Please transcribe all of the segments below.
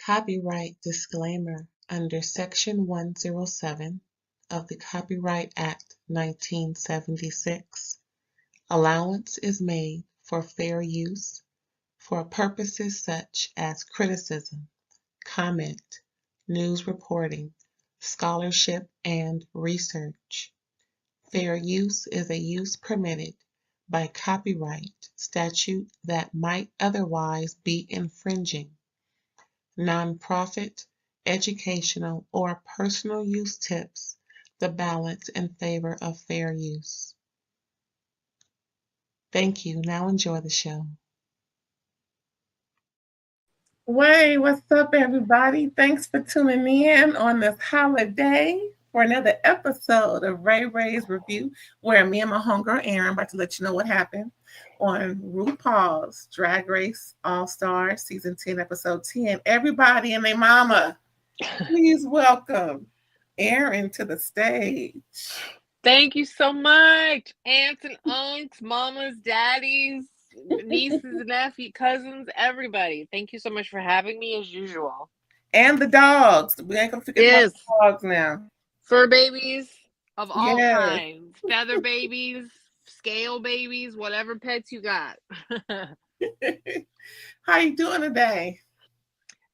Copyright disclaimer under Section 107 of the Copyright Act 1976. Allowance is made for fair use for purposes such as criticism, comment, news reporting, scholarship, and research. Fair use is a use permitted by copyright statute that might otherwise be infringing. Nonprofit, educational, or personal use tips the balance in favor of fair use. Thank you. Now enjoy the show. Way, what's up, everybody? Thanks for tuning in on this holiday for another episode of RAERAEs Review, where me and my homegirl Erin about to let you know what happened on RuPaul's Dragrace Allstars Season 10, Episode 10. Everybody and their mama, please welcome Erin to the stage. Thank you so much, aunts and uncles, mamas, daddies, nieces, nephews, cousins, everybody. Thank you so much for having me as usual. And the dogs. We ain't gonna forget about the dogs now. Fur babies of all kinds. Feather babies, scale babies, whatever pets you got. How you doing today?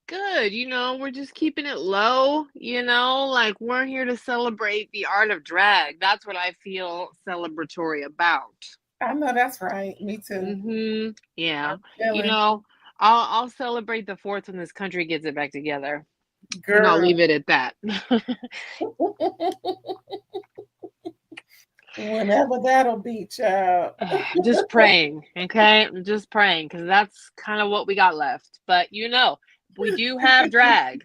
Good. We're just keeping it low, like we're here to celebrate the art of drag. That's what I feel celebratory about. I know that's right. Me too. Mm-hmm. Yeah. I'll celebrate the 4th when this country gets it back together. Girl. And I'll leave it at that. Whenever that'll be, child. Just praying, okay? I'm just praying, because that's kind of what we got left. But we do have drag.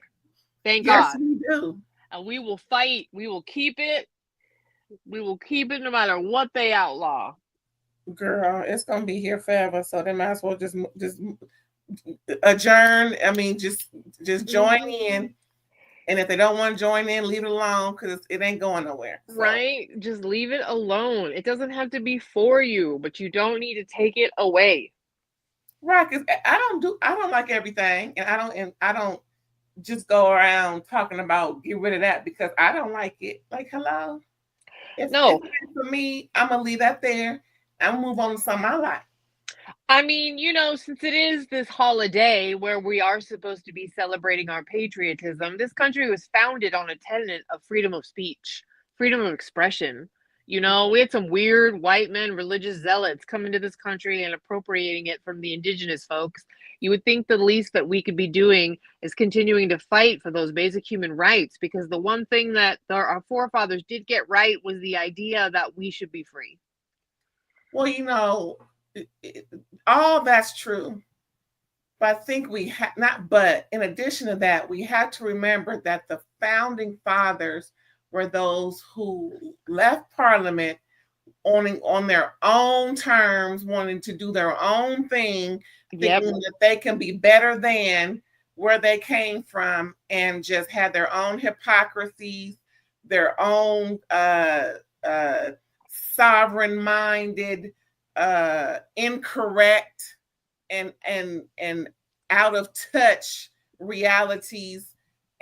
Thank God. Yes, we do. And we will fight. We will keep it. We will keep it no matter what they outlaw. Girl, it's gonna be here forever. So they might as well just adjourn. I mean, just join in. And if they don't want to join in, leave it alone, because it ain't going nowhere. So. Right? Just leave it alone. It doesn't have to be for you, but you don't need to take it away. Right, because I don't like everything, and I don't just go around talking about get rid of that because I don't like it. Like, hello? No. For me, I'm gonna leave that there. I'm gonna move on to something I like. I mean, since it is this holiday where we are supposed to be celebrating our patriotism, this country was founded on a tenet of freedom of speech, freedom of expression. We had some weird white men, religious zealots come into this country and appropriating it from the indigenous folks. You would think the least that we could be doing is continuing to fight for those basic human rights, because the one thing that our forefathers did get right was the idea that we should be free. Well, all that's true. But I think in addition to that, we have to remember that the founding fathers were those who left Parliament on their own terms, wanting to do their own thing, thinking that they can be better than where they came from, and just had their own hypocrisies, their own sovereign-minded, incorrect, and out of touch realities.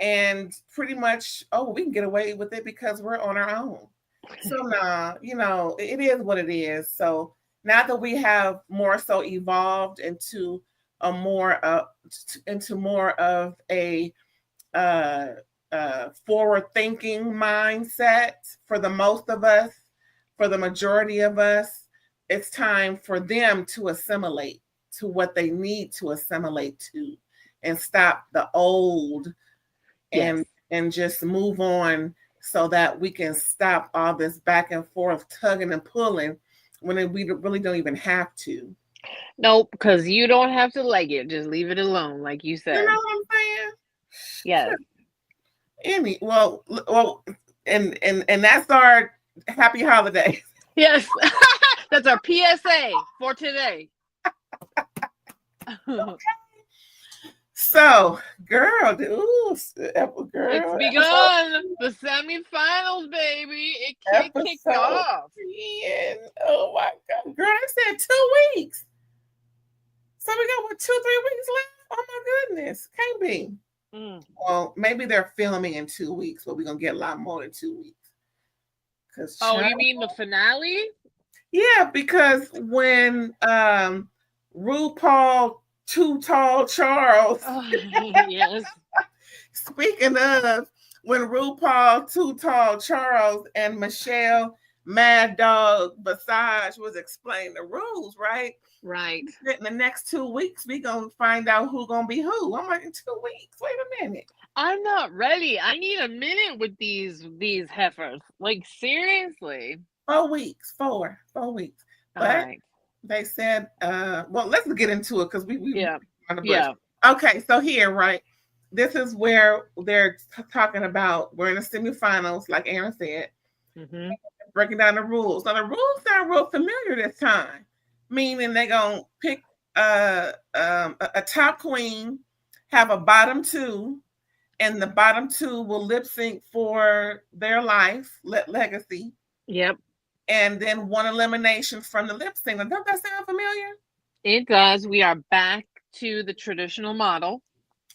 And pretty much, we can get away with it because we're on our own. So it is what it is. So now that we have more so evolved into more of a forward-thinking mindset for the most of us, for the majority of us, it's time for them to assimilate to what they need to assimilate to, and stop the old. Yes. And just move on, so that we can stop all this back and forth tugging and pulling when we really don't even have to. Nope, because you don't have to like it. Just leave it alone, like you said. You know what I'm saying? Yes. And that's our happy holiday. Yes. That's our PSA for today. Okay. So, girl, it's begun. The semifinals, baby. It kicked off. Oh my God, girl! I said 2 weeks. So we got 2-3 weeks left. Oh my goodness, can't be. Well, maybe they're filming in 2 weeks, but we're gonna get a lot more than 2 weeks. Oh, you mean the finale? Yeah, because when RuPaul Too Tall Charles, Yes. speaking of, when RuPaul Too Tall Charles and Michelle Mad Dog Visage was explaining the rules, right? Right. In the next 2 weeks, we gonna find out who gonna be who. I'm like, in 2 weeks. Wait a minute. I'm not ready. I need a minute with these heifers. Like, seriously. 4 weeks. 4 weeks. But All right. they said, well, let's get into it because we on the bush. Yeah. Okay, so here, right, this is where they're talking about we're in the semifinals, like Aaron said, breaking down the rules. Now the rules sound real familiar this time, meaning they're gonna pick a top queen, have a bottom two, and the bottom two will lip sync for their life, legacy. Yep. And then one elimination from the lip sync. Doesn't that sound familiar? It does. We are back to the traditional model.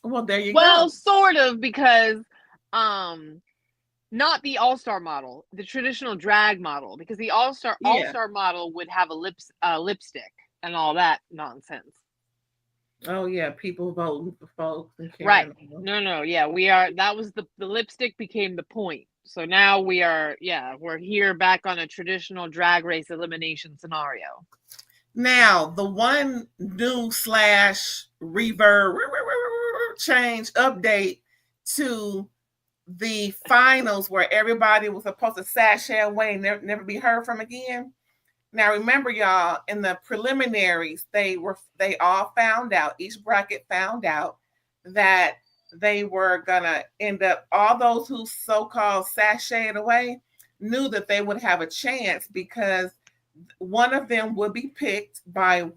Well, there you go. Well, sort of, because not the all-star model, the traditional drag model, because the all-star model would have a lipstick and all that nonsense. Oh yeah, people voting for folks. Right. No, yeah, we are. That was the lipstick became the point. So now we're here back on a traditional drag race elimination scenario. Now, the one new / reverb change update to the finals where everybody was supposed to sashay away and never be heard from again. Now, remember, y'all, in the preliminaries, they all found out, each bracket found out that they were gonna end up, all those who so-called sashayed away knew that they would have a chance because one of them would be picked by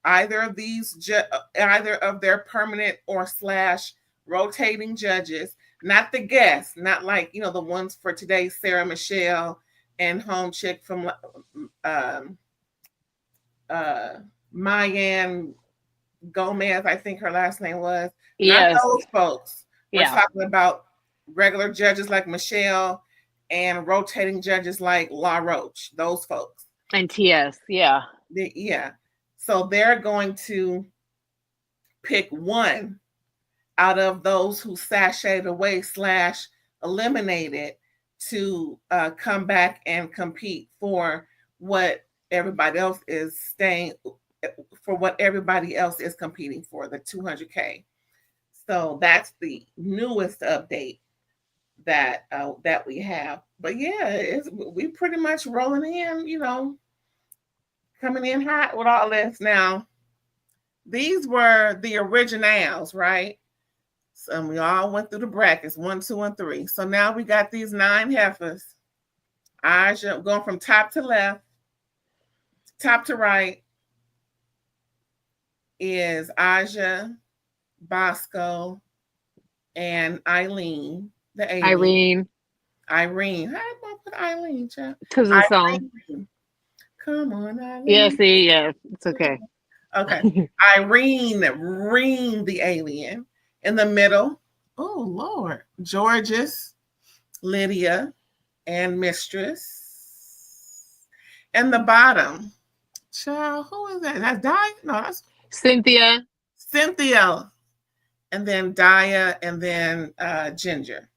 either of their permanent or / rotating judges, not the guests, not like, the ones for today, Sarah-Michelle and home chick from Mayan Gomez, I think her last name was. Yes. Not those folks. We're talking about regular judges like Michelle and rotating judges like La Roche, those folks. And TS, yeah. So they're going to pick one out of those who sashayed away / eliminated to come back and compete for what everybody else is competing for, the 200K. So that's the newest update that we have. But yeah, we pretty much rolling in, coming in hot with all this. Now, these were the originals, right? So we all went through the brackets 1, 2, and 3. So now we got these 9 heifers. Aja, going from top to left, top to right is Aja, Bosco, and Eileen. The alien. Irene. How did I put Eileen, child? Because of the song. Come on, Eileen. Yeah, see, yeah, it's okay. Okay. Irene, the alien. In the middle, oh Lord, Georges, Lydia, and Mistress. And the bottom, child, who is that? That's Dia? No, that's Cynthia. And then Dia, and then Ginger.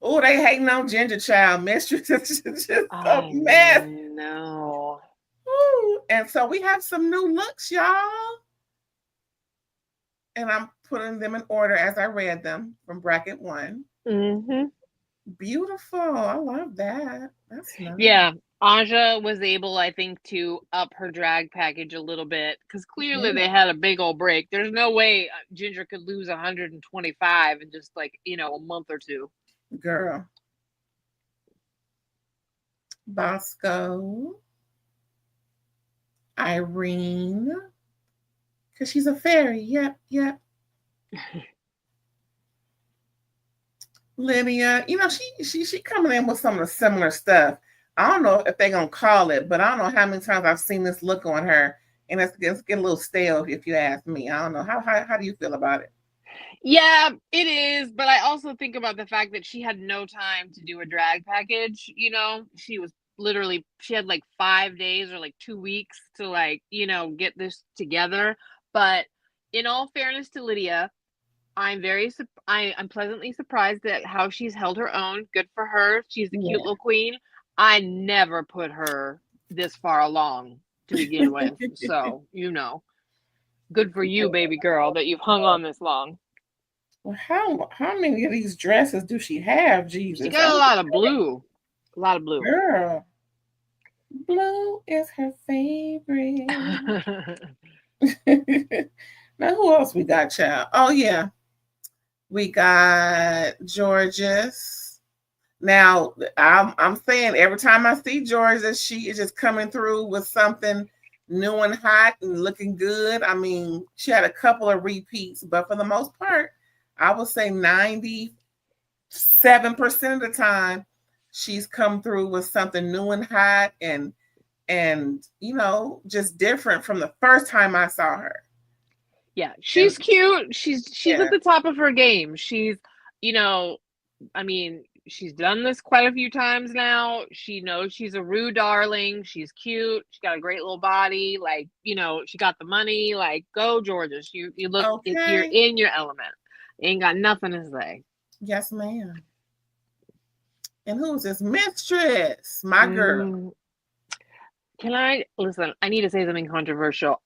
Oh, they hating on Ginger, child. Mistress is just a mess. No. Ooh. And so we have some new looks, y'all. And I'm putting them in order as I read them from bracket 1. Beautiful. I love that. That's nice. Yeah. Aja was able, I think, to up her drag package a little bit because clearly they had a big old break. There's no way Ginger could lose 125 in just a month or two. Girl. Bosco. Irene. Because she's a fairy. Yep. Lydia, she coming in with some of the similar stuff. I don't know if they're going to call it, but I don't know how many times I've seen this look on her. And it's get a little stale if you ask me. I don't know. How do you feel about it? Yeah, it is, but I also think about the fact that she had no time to do a drag package, She was literally she had like 5 days or like 2 weeks to get this together. But in all fairness to Lydia, I'm pleasantly surprised at how she's held her own. Good for her. She's a Yeah. cute little queen. I never put her this far along to begin with. So, good for you, baby girl, that you've hung on this long. Well, how many of these dresses do she have, Jesus? She got a lot of blue. A lot of blue. Girl. Blue is her favorite. Now, who else we got, child? Oh, yeah. We got Georges. Now, I'm saying every time I see Georges, she is just coming through with something new and hot and looking good. I mean, she had a couple of repeats, but for the most part, I would say 97% of the time, she's come through with something new and hot and just different from the first time I saw her. Yeah, she's cute. She's Yeah. at the top of her game. She's, she's done this quite a few times now. She knows she's a Rue darling. She's cute. She got a great little body. Like, she got the money. Like, go Georges. You look, Okay. you're in your element. Ain't got nothing to say. Yes, ma'am. And who's this mistress? My girl. Can I listen? I need to say something controversial.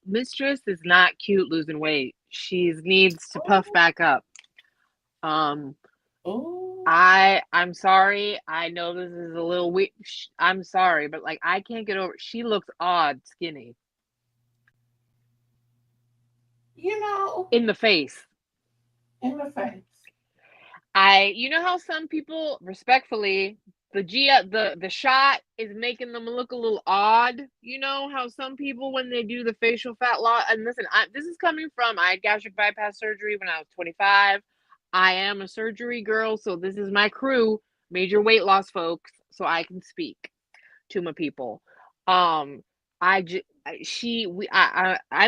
Mistress is not cute losing weight. She needs to puff back up. I'm sorry. I know this is a little weird. I'm sorry, but I can't get over. She looks odd, skinny. In the face. In the face. How some people, respectfully, the shot is making them look a little odd. How some people, when they do the facial fat loss, and listen, this is coming from, I had gastric bypass surgery when I was 25. I am a surgery girl, so this is my crew, major weight loss folks, so I can speak to my people. I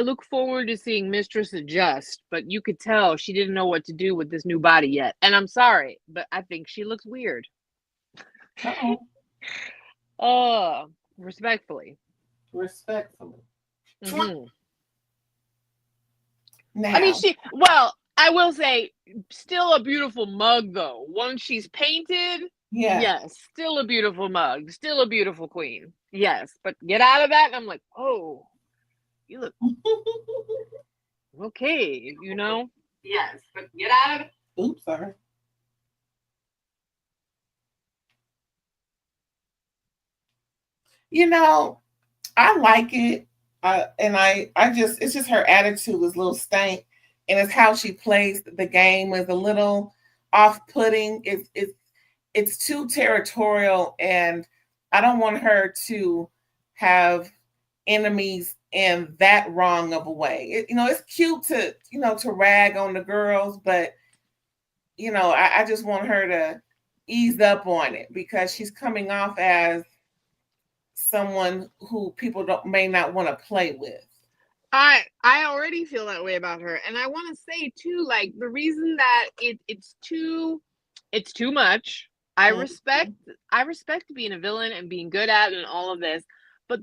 look forward to seeing Mistress adjust, but you could tell she didn't know what to do with this new body yet. And I'm sorry, but I think she looks weird. Respectfully. Mm-hmm. Now. I will say, still a beautiful mug though. Once she's painted, yes, still a beautiful mug, still a beautiful queen. Yes, but get out of that, and I'm like, oh, you look okay, Yes, but get out of it. Oops, sorry. I like it, and it's just her attitude is a little stank, and it's how she plays the game is a little off-putting. It's too territorial, and I don't want her to have enemies in that wrong of a way. It's cute to rag on the girls, but I just want her to ease up on it because she's coming off as someone who people may not want to play with. I already feel that way about her, and I want to say too, the reason that it's too much. I respect being a villain and being good at it and all of this, but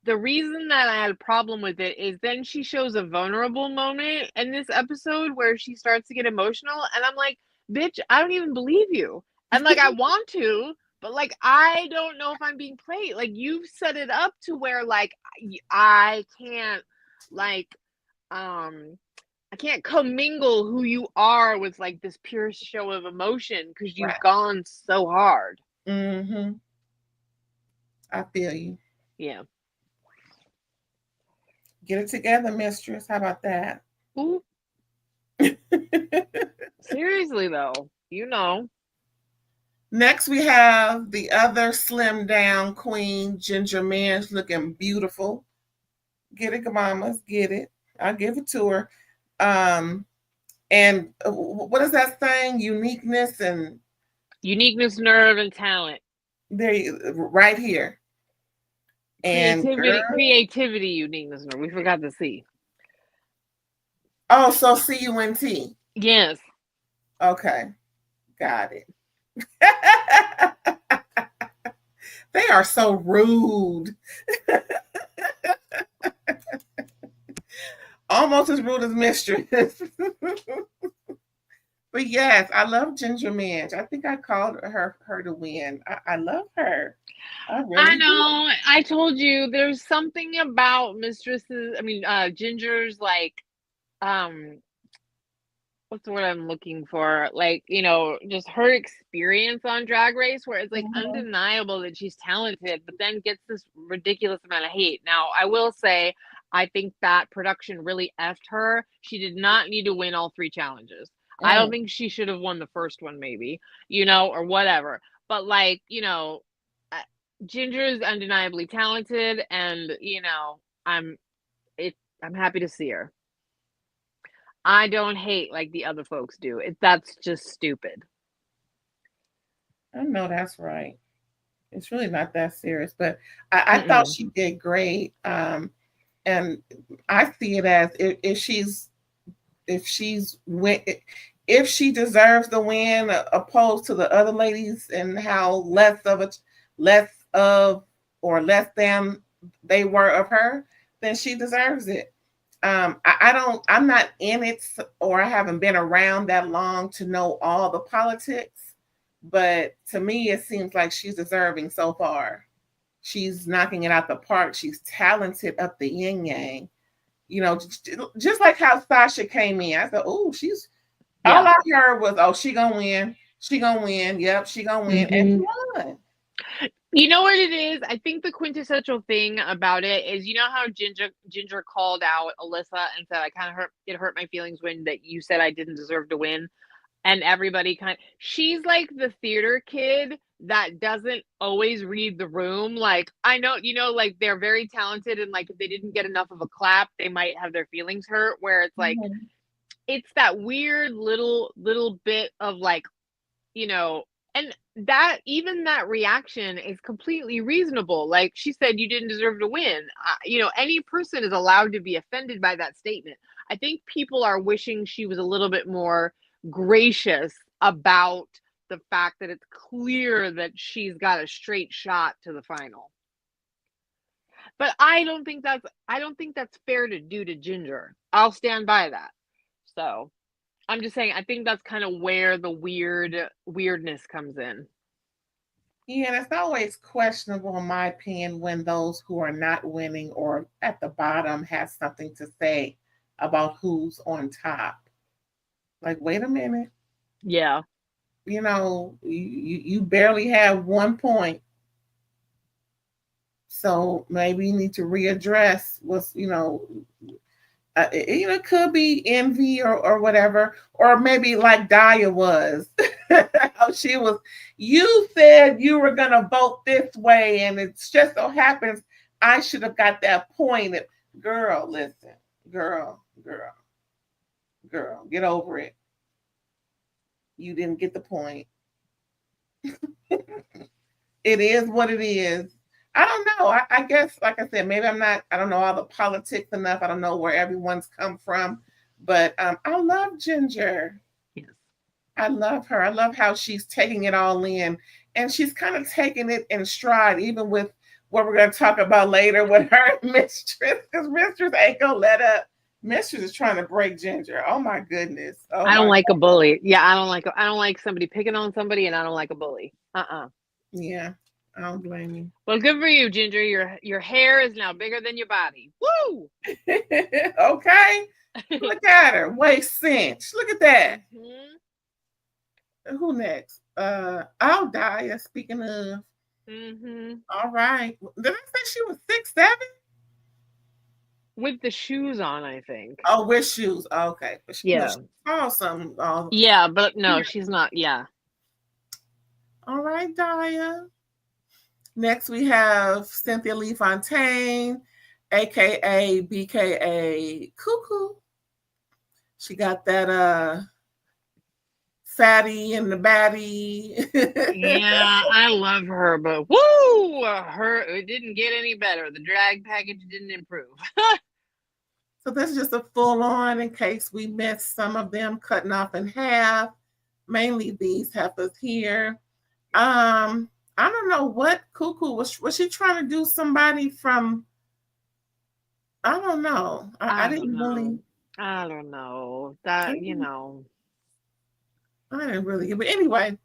the reason that I had a problem with it is then she shows a vulnerable moment in this episode where she starts to get emotional, and I'm like, bitch, I don't even believe you. And I want to, but I don't know if I'm being played. You've set it up to where I can't I can't commingle who you are with this pure show of emotion because you've gone so hard. Mm-hmm. I feel you. Yeah. Get it together, mistress. How about that? Ooh. Seriously, though, Next, we have the other slim down queen, Ginger Minj, looking beautiful. Get it, mamas, get it. I'll give it to her. And what is that saying? Uniqueness, nerve, and talent. There, right here. Creativity, uniqueness, nerve. We forgot to see. Oh, so C-U-N-T. Yes. Okay. Got it. They are so rude. Almost as rude as Mistress. But yes, I love Ginger Minj. I think I called her to win. I love her. I really I do. know. I told you there's something about Ginger's like what's the word I'm looking for? Like, just her experience on Drag Race where it's like Mhm. undeniable that she's talented, but then gets this ridiculous amount of hate. Now, I will say, I think that production really effed her. She did not need to win all 3 challenges. I don't think she should have won the first one, maybe, or whatever. But like, Ginger is undeniably talented, and I'm I'm happy to see her. I don't hate like the other folks do. That's just stupid. I know that's right. It's really not that serious, but I thought she did great. And I see it as if she deserves the win, opposed to the other ladies and how less than they were of her, then she deserves it. I'm not in it, or I haven't been around that long to know all the politics, but to me, it seems like she's deserving so far. She's knocking it out the park. She's talented up the yin yang. Just like how Sasha came in. I said, "Oh, all I heard was, oh, she gonna win. She gonna win. Yep, she gonna win." And she won. You know what it is? I think the quintessential thing about it is, how Ginger called out Alyssa and said, it hurt my feelings when that you said I didn't deserve to win. And everybody she's like the theater kid that doesn't always read the room. Like, I know, like they're very talented, and like if they didn't get enough of a clap, they might have their feelings hurt, where it's like, it's that weird little bit of like, and that even that reaction is completely reasonable. Like she said, you didn't deserve to win. Any person is allowed to be offended by that statement. I think people are wishing she was a little bit more gracious about the fact that it's clear that she's got a straight shot to the final. But I don't think that's fair to do to Ginger. I'll stand by that. So I'm just saying, I think that's kind of where the weirdness comes in. Yeah, it's always questionable, in my opinion, when those who are not winning or at the bottom have something to say about who's on top. Like, wait a minute. Yeah. You barely have 1 point. So maybe you need to readdress what's, it could be envy or whatever, or maybe like Daya was. You said you were going to vote this way, and it just so happens I should have got that point. Girl, listen, girl, get over it. You didn't get the point. It is what it is. I don't know. I guess, like I said, maybe I don't know all the politics enough. I don't know where everyone's come from, but I love Ginger. Yes. I love her. I love how she's taking it all in, and she's kind of taking it in stride, even with what we're going to talk about later with her Mistress, because Mistress ain't going to let up. Mistress is trying to break Ginger. Oh my goodness. Oh, I don't like a bully. Yeah, I don't like somebody picking on somebody, and I don't like a bully. Yeah. I don't blame you. Well, good for you, Ginger. Your hair is now bigger than your body. Woo! Okay. Look at her. Waist cinch. Look at that. Who next? I'll die. Speaking of. All right. Did I say she was 6'7"? With the shoes on, I think. Oh, with shoes. Oh, okay. But she's awesome. Yeah, but no, she's not. Yeah. All right, Daya. Next, we have Cynthia Lee Fontaine, aka BKA Cuckoo. She got that fatty and the baddie. Yeah, I love her, but woo, it didn't get any better. The drag package didn't improve. So this is just a full on in case we missed some of them cutting off in half. Mainly these heifers here. I don't know what Cuckoo was she trying to do somebody from, I don't know. I didn't really. I don't know. That, you know. I didn't really, but anyway.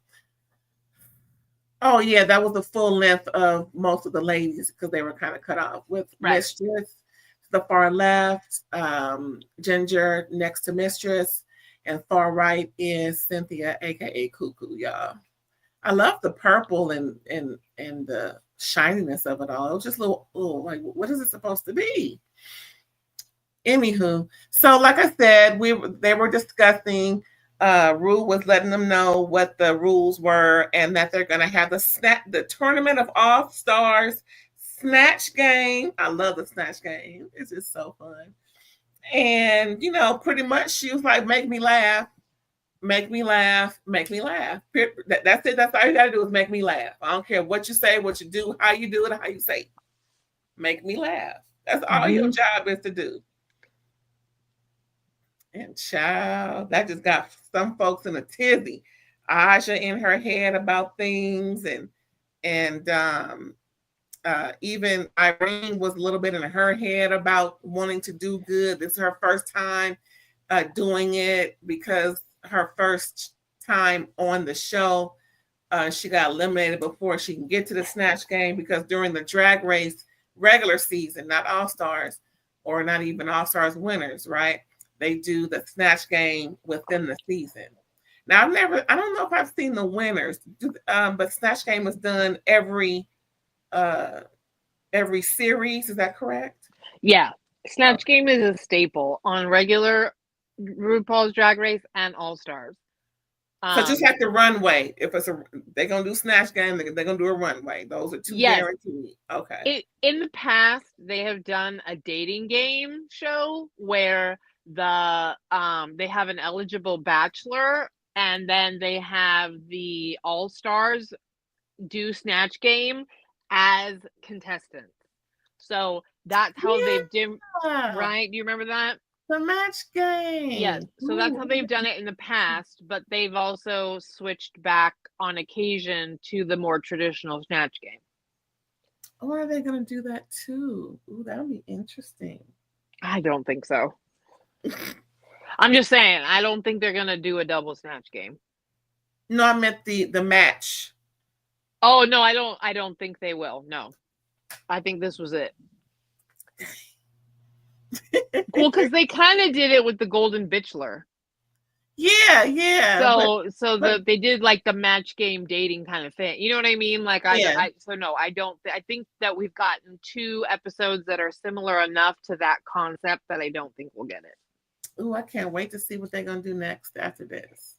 Oh yeah, that was the full length of most of the ladies because they were kind of cut off with Mistress to the far left, Ginger next to Mistress, and far right is Cynthia, aka Cuckoo, y'all. I love the purple and the shininess of it all. It was just a little like, what is it supposed to be? Anywho, so like I said, they were discussing. Rue was letting them know what the rules were and that they're going to have the Tournament of All-Stars Snatch game. I love the Snatch game. It's just so fun. And, you know, pretty much she was like, make me laugh, make me laugh, make me laugh. That's it. That's all you got to do is make me laugh. I don't care what you say, what you do, how you do it, how you say it. Make me laugh. That's all your job is to do. And child, that just got some folks in a tizzy. Aja in her head about things, and even Irene was a little bit in her head about wanting to do good. This is her first time doing it because her first time on the show, she got eliminated before she can get to the Snatch game because during the Drag Race regular season, not All Stars or not even All Stars winners, right? They do the Snatch game within the season. Now, I don't know if I've seen the winners, but Snatch game is done every series. Is that correct? Yeah. Snatch game is a staple on regular RuPaul's Drag Race and All Stars. So just like the runway, if they're gonna do Snatch game, they're gonna do a runway. Those are two guaranteed. Okay. In the past, they have done a dating game show where they have an eligible bachelor and then they have the All-Stars do Snatch game as contestants. So that's how they've done, right? Do you remember that? The match game. Yes. So that's how they've done it in the past, but they've also switched back on occasion to the more traditional Snatch game. Or are they going to do that too? Ooh, that would be interesting. I don't think so. I'm just saying, I don't think they're gonna do a double Snatch game. No, I meant the match. Oh no, I don't think they will. No, I think this was it. Well, because they kind of did it with the Golden Bitchler. Yeah. They did like the match game dating kind of thing. You know what I mean? Like I think that we've gotten 2 episodes that are similar enough to that concept that I don't think we'll get it. Ooh, I can't wait to see what they're gonna do next after this.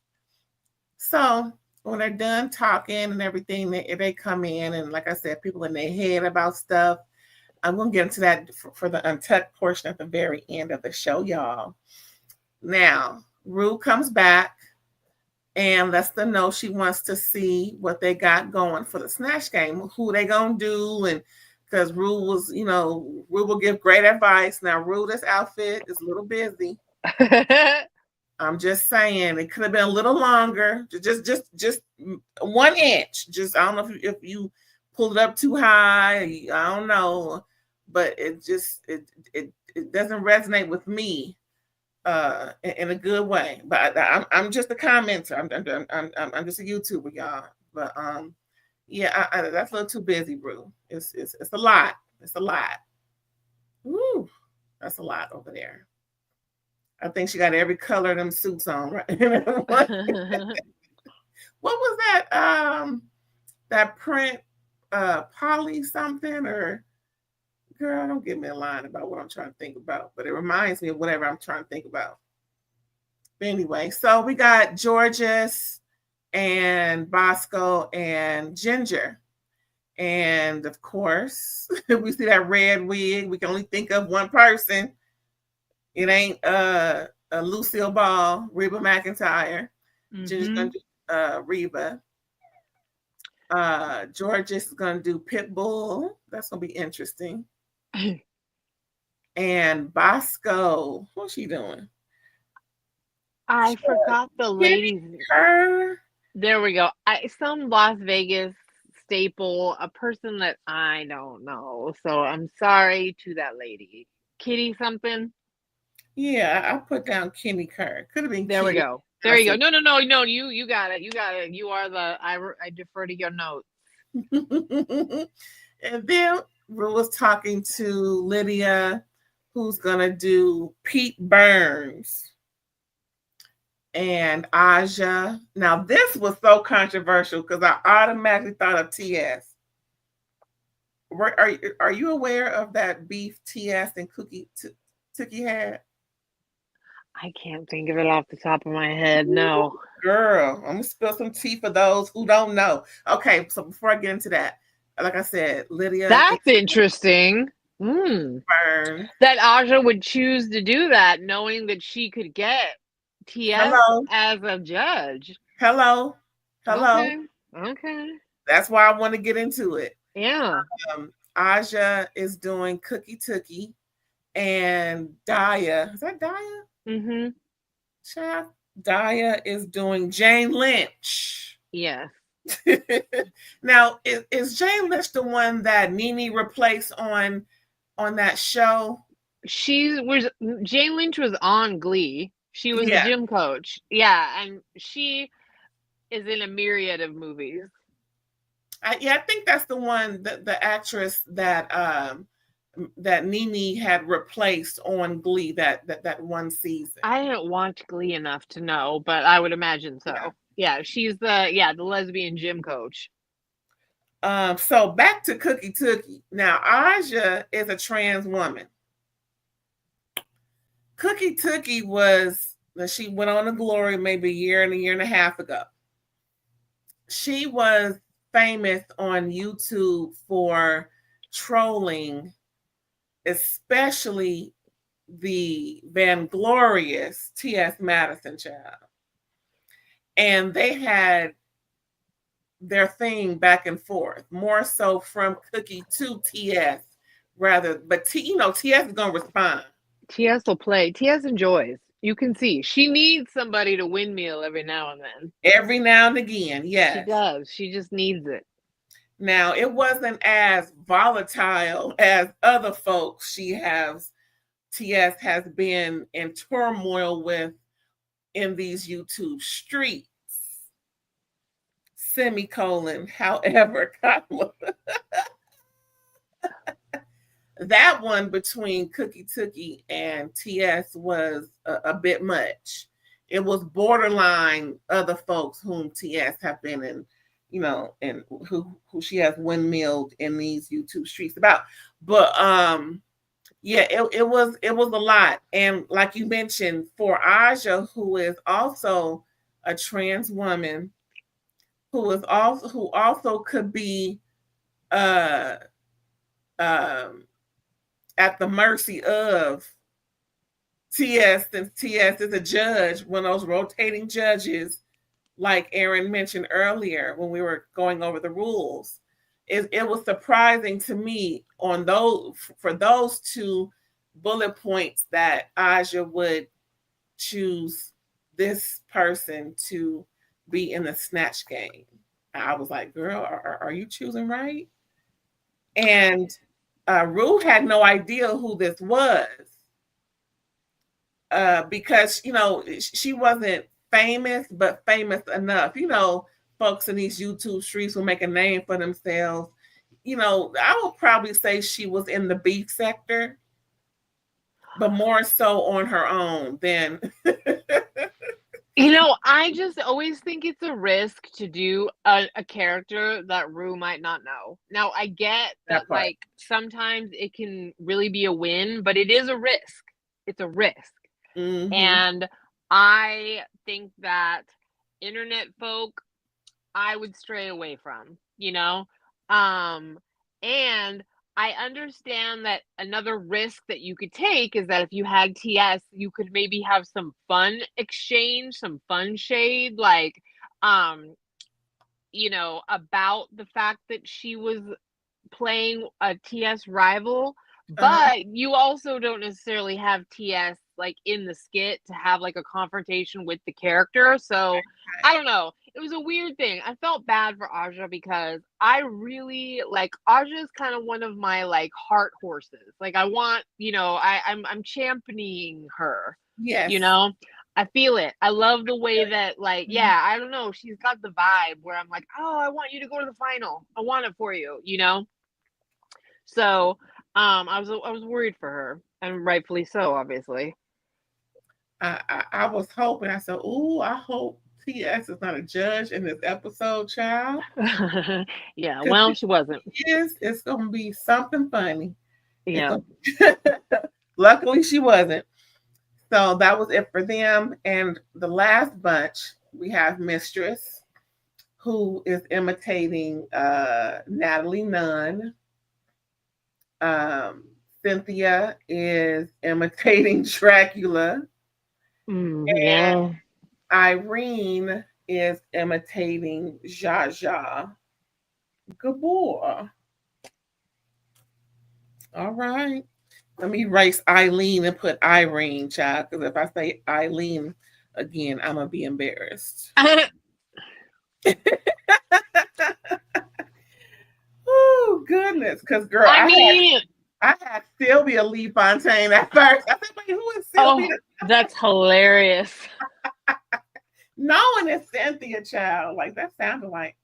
So when they're done talking and everything, they come in and like I said, people in their head about stuff. I'm gonna get into that for the untucked portion at the very end of the show, y'all. Now, Rue comes back and lets them know she wants to see what they got going for the Snatch game, who they gonna do, and because Rue will give great advice. Now, Rue, this outfit is a little busy. I'm just saying it could have been a little longer, just 1 inch. Just I don't know if you pulled it up too high. I don't know, but it doesn't resonate with me in a good way. But I'm just a commenter. I'm just a YouTuber, y'all. But that's a little too busy, Rue. It's a lot. It's a lot. Woo, that's a lot over there. I think she got every color of them suits on, right? What was that? That print, poly something, or girl, don't give me a line about what I'm trying to think about, but it reminds me of whatever I'm trying to think about. But anyway, so we got Georges and Bosco and Ginger. And of course, we see that red wig. We can only think of one person. It ain't Lucille Ball, Reba McEntire. Ginger's gonna do Reba. Georges is gonna do Pitbull. That's gonna be interesting. And Bosco, what's she doing? I forgot the ladies. Her. There we go. Some Las Vegas staple, a person that I don't know. So I'm sorry to that lady. Kitty something. Yeah, I put down Kenny Kerr. Could have been There we Kitty. go. There you go. No. You got it. You got it. You are the. I defer to your notes. And then Rue was talking to Lydia, who's gonna do Pete Burns and Aja. Now this was so controversial because I automatically thought of TS. Are you aware of that beef TS and Tookie had? I can't think of it off the top of my head. No. Girl, I'm gonna spill some tea for those who don't know. Okay, so before I get into that, like I said, Lydia. That's interesting. Burn. That Aja would choose to do that, knowing that she could get TS as a judge. Hello. Okay. That's why I want to get into it. Yeah. Aja is doing Cookie Tookie, and Daya. Is that Daya? Mm-hmm. Child. Daya is doing Jane Lynch. Yes. Now, is Jane Lynch the one that Nene replaced on that show? Jane Lynch was on Glee. She was the gym coach. Yeah, and she is in a myriad of movies. I think that's the one, the actress that Nene had replaced on Glee that one season. I didn't watch Glee enough to know, but I would imagine so. Yeah, she's the lesbian gym coach. So back to Cookie Tookie. Now, Aja is a trans woman. Cookie Tookie she went on to glory maybe a year and a half ago. She was famous on YouTube for trolling, especially the vainglorious T.S. Madison child. And they had their thing back and forth, more so from Cookie to TS but TS is gonna respond. TS will play. TS enjoys. You can see she needs somebody to windmill every now and then. Every now and again, yes. She does. She just needs it. Now, it wasn't as volatile as other folks TS has been in turmoil with in these YouTube streets. Semicolon, however, that one between Cookie Tookie and TS was a bit much. It was borderline other folks whom TS have been in, and who she has windmilled in these YouTube streets about. But it was a lot. And like you mentioned, for Aja, who is also a trans woman, who also could be at the mercy of TS, since TS is a judge, one of those rotating judges, like Aaron mentioned earlier when we were going over the rules. It was surprising to me for those two bullet points that Aja would choose this person to be in the Snatch game. I was like, girl, are you choosing right? And Rue had no idea who this was because, she wasn't famous, but famous enough. Folks in these YouTube streets will make a name for themselves. I would probably say she was in the beef sector, but more so on her own than... I just always think it's a risk to do a character that Rue might not know. Now, I get that like, sometimes it can really be a win, but it is a risk. It's a risk. Mm-hmm. And I think that internet folk, I would stray away from, and I understand that another risk that you could take is that if you had TS, you could maybe have some fun exchange, some fun shade, like, about the fact that she was playing a TS rival. But you also don't necessarily have TS like in the skit to have like a confrontation with the character. So I don't know. It was a weird thing. I felt bad for Aja because I really like Aja is kind of one of my like heart horses. Like I want, I'm championing her. Yes. You know, I feel it. I love the way that like, yeah, I don't know. She's got the vibe where I'm like, oh, I want you to go to the final. I want it for you, you know? So I was worried for her, and rightfully so, obviously. I was hoping. I said, "Ooh, I hope TS is not a judge in this episode, child." Yeah, well, she wasn't. It's gonna be something funny. Yeah. Luckily, she wasn't. So that was it for them. And the last bunch, we have Mistress, who is imitating Natalie Nunn. Cynthia is imitating Dracula. Yeah. Irene is imitating Zsa Zsa Gabor. All right. Let me erase Eileen and put Irene, child, because if I say Eileen again, I'm going to be embarrassed. Oh, goodness. Because, girl, I had Sylvia Lee Fontaine at first. I said, wait, who is Sylvia? Oh, that's hilarious. No one is Cynthia, child. Like, that sounded like.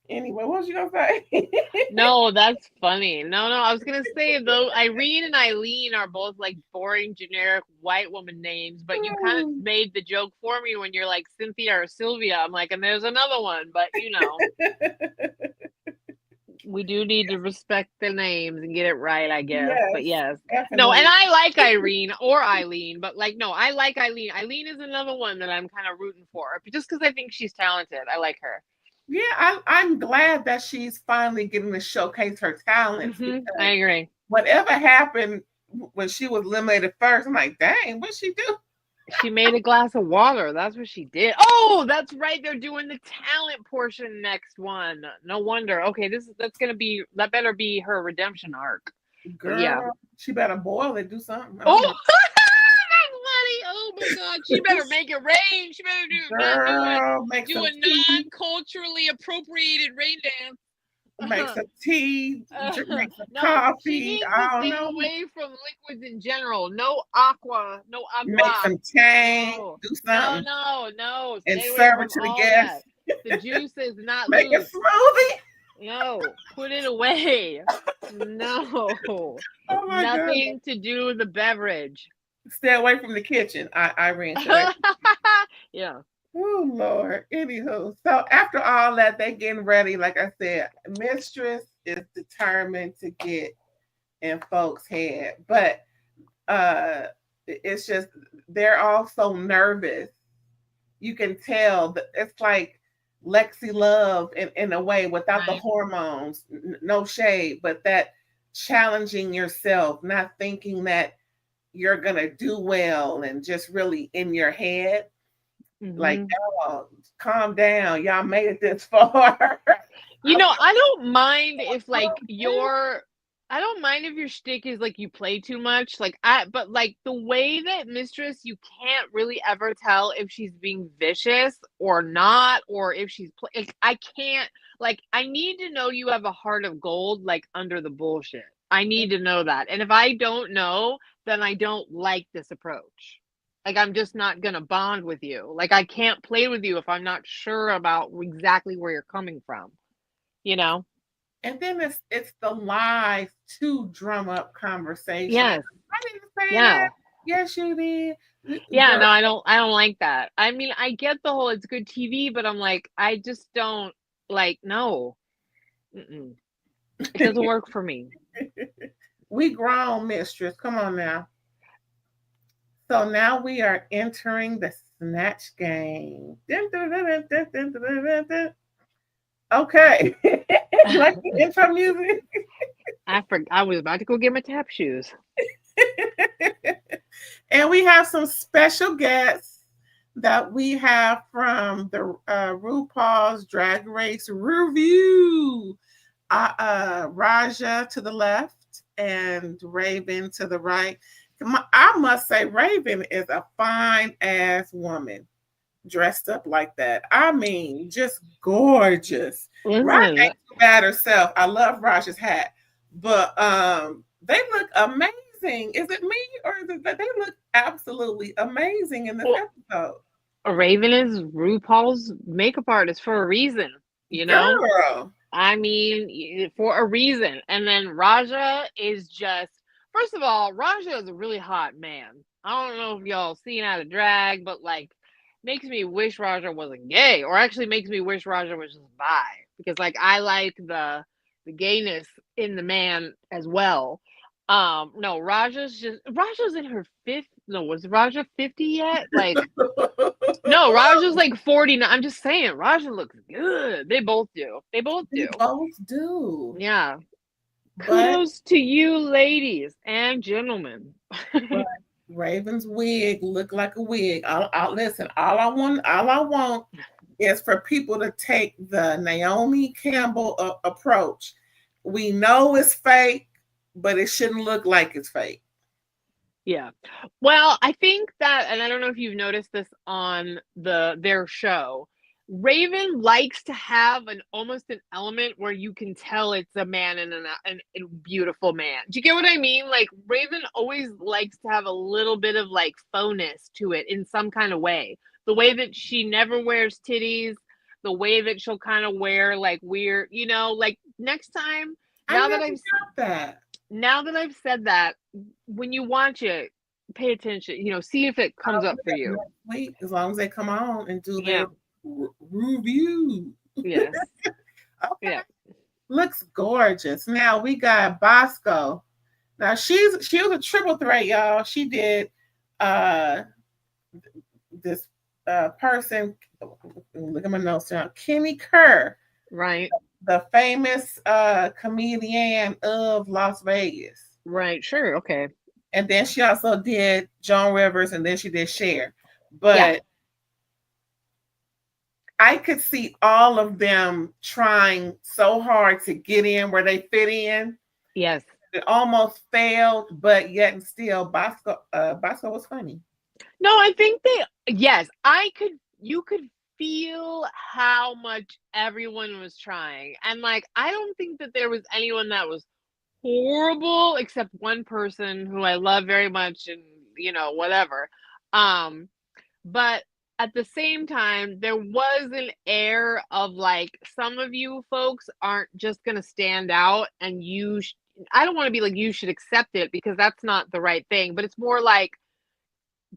Anyway, what was you going to say? No, that's funny. No, I was going to say, though, Irene and Eileen are both, like, boring, generic white woman names, but you kind of made the joke for me when you're like, Cynthia or Sylvia. I'm like, and there's another one, but, we do need to respect the names and get it right, I guess. Yes, but yes. definitely. No, and I like Irene or Eileen, but like, no, I like Eileen. Eileen is another one that I'm kind of rooting for, just because I think she's talented. I like her. Yeah, I'm glad that she's finally getting to showcase her talents. I agree. Whatever happened when she was eliminated first, I'm like, dang, what'd she do? She made a glass of water. That's what she did. Oh, that's right. They're doing the talent portion next one. No wonder. Okay, that better be her redemption arc. Girl, yeah. She better boil it, do something. Oh, that's funny. Oh my God. She better make it rain. She better do a non-culturally appropriated rain dance. Make some tea, drink some coffee. I don't know. Away from liquids in general. No aqua. Make some tang. No. Do something. No. And serve it to the guests. The juice is not Make loose. a smoothie. No, put it away. No. Nothing to do with the beverage. Stay away from the kitchen, Irene. Yeah. Oh, Lord. Anywho, so after all that, they getting ready. Like I said, Mistress is determined to get in folks' head. But it's just, they're all so nervous. You can tell that it's like Lexi Love in a way without the hormones. No shade, but that challenging yourself, not thinking that you're going to do well and just really in your head. Like, y'all, calm down. Y'all made it this far. I don't mind if I don't mind if your shtick is like you play too much. But like the way that Mistress, you can't really ever tell if she's being vicious or not, or if she's I can't. Like, I need to know you have a heart of gold, like under the bullshit. I need to know that. And if I don't know, then I don't like this approach. Like, I'm just not going to bond with you. Like, I can't play with you if I'm not sure about exactly where you're coming from, And then it's the lies to drum up conversation. Yes. I didn't say that. Yes, you did. Yeah, no, I don't like that. I mean, I get the whole it's good TV, but I'm like, I just don't no. It doesn't work for me. We grown, Mistress. Come on now. So now we are entering the Snatch game. Okay. You like the intro music? I was about to go get my tap shoes. And we have some special guests that we have from the RuPaul's Drag Race Review. Raja to the left left and Raven to the right. I must say, Raven is a fine ass woman dressed up like that. I mean, just gorgeous. Raj Listen, ain't too bad herself. I love Raj's hat, but they look amazing. Is it me or is it that they look absolutely amazing in this well, episode? Raven is RuPaul's makeup artist for a reason, you know? Girl, I mean, for a reason. And then Raja is just, first of all, Raja is a really hot man. I don't know if y'all seen out of drag, but like, makes me wish Raja wasn't gay, or actually makes me wish Raja was just bi, because like I like the gayness in the man as well. No, Raja's in her fifth. No, was Raja 50 yet? Like, no, Raja's like 49. I'm just saying, Raja looks good. They both do. They both they do. both do. Yeah. But, Kudos to you, ladies and gentlemen. but Raven's wig looked like a wig. Listen. All I want is for people to take the Naomi Campbell approach. We know it's fake, but it shouldn't look like it's fake. Yeah. Well, I think that, and I don't know if you've noticed this on their show, Raven likes to have almost an element where you can tell it's a man and a beautiful man. Do you get what I mean? Like, Raven always likes to have a little bit of like faux-ness to it in some kind of way. The way that she never wears titties, the way that she'll kind of wear like weird, like next time, now that I've said that, when you watch it, pay attention, see if it comes up for you. Wait, as long as they come on and do their review. Yes. Okay. Yeah. Looks gorgeous. Now we got Bosco. Now she was a triple threat, y'all. She did this person, look at my notes now, Kenny Kerr. Right. The famous comedian of Las Vegas. Right, sure, okay. And then she also did Joan Rivers, and then she did Cher. But I could see all of them trying so hard to get in where they fit in. Yes. It almost failed, but yet and still, Bosco was funny. No, I think you could feel how much everyone was trying. And like, I don't think that there was anyone that was horrible except one person who I love very much, and whatever. But at the same time, there was an air of like, some of you folks aren't just gonna stand out, and I don't want to be like, you should accept it, because that's not the right thing, but it's more like,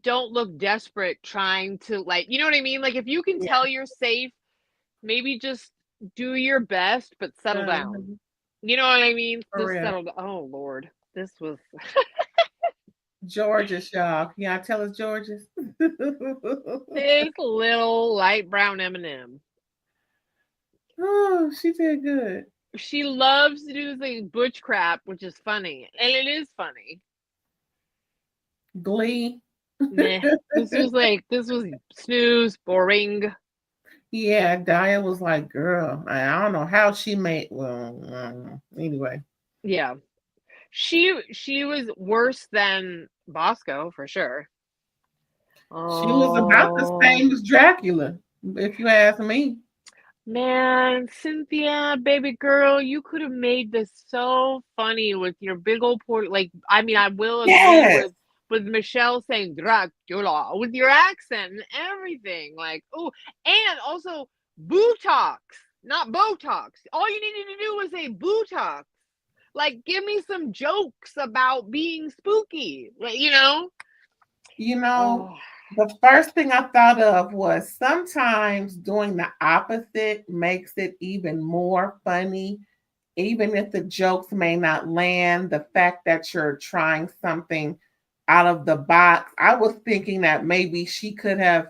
don't look desperate trying to, like, you know what I mean? Like, if you can tell you're safe, maybe just do your best, but settle down. You know what I mean? Just settle down. Oh Lord, this was George's, y'all. Can y'all tell us George's? this little light brown M&M. Oh, she did good. She loves to do the butch crap, which is funny, and it is funny. Glee. Nah, this was snooze, boring. Yeah, Daya was like, girl, I don't know how she made. Well, anyway. Yeah, she was worse than Bosco for sure. She was about the same as Dracula, if you ask me. Man, Cynthia, baby girl, you could have made this so funny with your big old port. Like, I mean, I will agree with Michelle saying Dracula with your accent and everything. Like, oh, and also Botox, not Botox. All you needed to do was say Botox. Like, give me some jokes about being spooky. Like, The first thing I thought of was sometimes doing the opposite makes it even more funny, even if the jokes may not land. The fact that you're trying something out of the box. I was thinking that maybe she could have,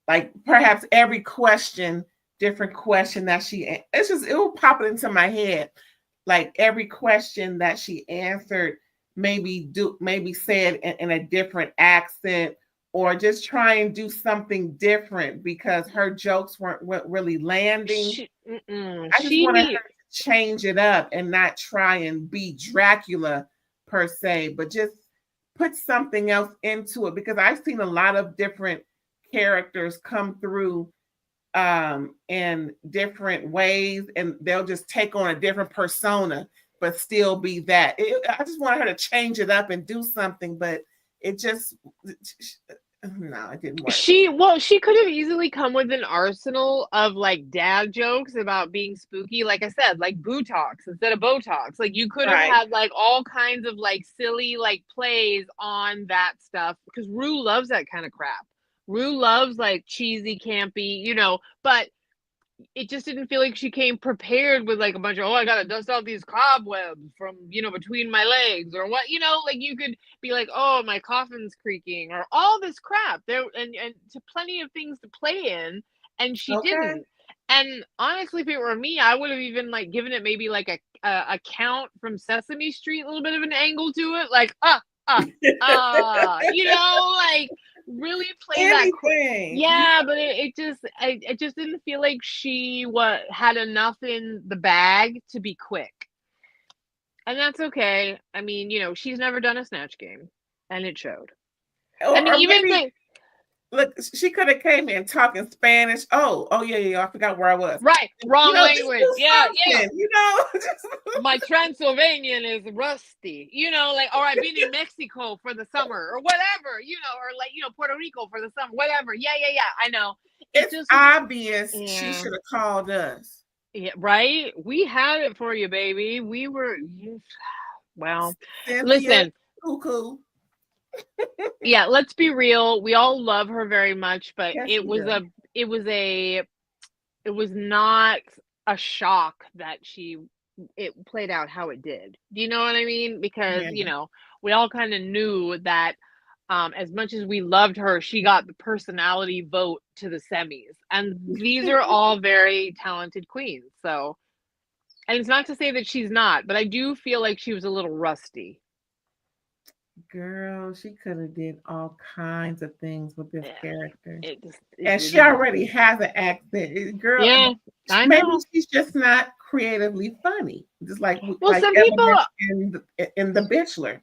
like, perhaps every question, different question that it will pop it into my head. Like, every question that she answered, maybe said in a different accent, or just try and do something different, because her jokes weren't really landing. I just wanted her to change it up and not try and be Dracula per se, but just put something else into it, because I've seen a lot of different characters come through in different ways, and they'll just take on a different persona but still be that. I just wanted her to change it up and do something, but it just no, it didn't work. She could have easily come with an arsenal of like dad jokes about being spooky. Like I said, like Botox instead of Botox. Like you could have had like all kinds of like silly like plays on that stuff, because Rue loves that kind of crap. Rue loves like cheesy, campy, you know, but it just didn't feel like she came prepared with like a bunch of, oh, I gotta dust out these cobwebs from, you know, between my legs or what, you know, like you could be like, oh, my coffin's creaking or all this crap there, and to plenty of things to play in, and she didn't. And honestly, if it were me, I would have even like given it maybe like a Count from Sesame Street, a little bit of an angle to it, like you know, like really play anything. That. Yeah, but it just didn't feel like she had enough in the bag to be quick, and that's okay. I mean, you know, she's never done a Snatch game, and it showed. Or, I mean, even maybe, like, look, she could have came in talking Spanish. Oh yeah, I forgot where I was. Right, wrong language. Yeah. You know, my Transylvanian is rusty. You know, like, or I've been in Mexico for the summer, or whatever. You know, or like, you know, Puerto Rico for the summer, whatever. Yeah. I know. It's just obvious. She should have called us. Yeah, right. We had it for you, baby. We were. Well, Cynthia, listen. Cuckoo. Yeah, let's be real. We all love her very much, but Yes, it was not a shock that it played out how it did. Do you know what I mean? Because you know, we all kind of knew that as much as we loved her, she got the personality vote to the semis, and these are all very talented queens. So, and it's not to say that she's not, but I do feel like she was a little rusty. Girl, she could have did all kinds of things with this character. And she already has an accent. Girl, yeah, I maybe know. she's just not creatively funny. Just like some people in The Bachelor.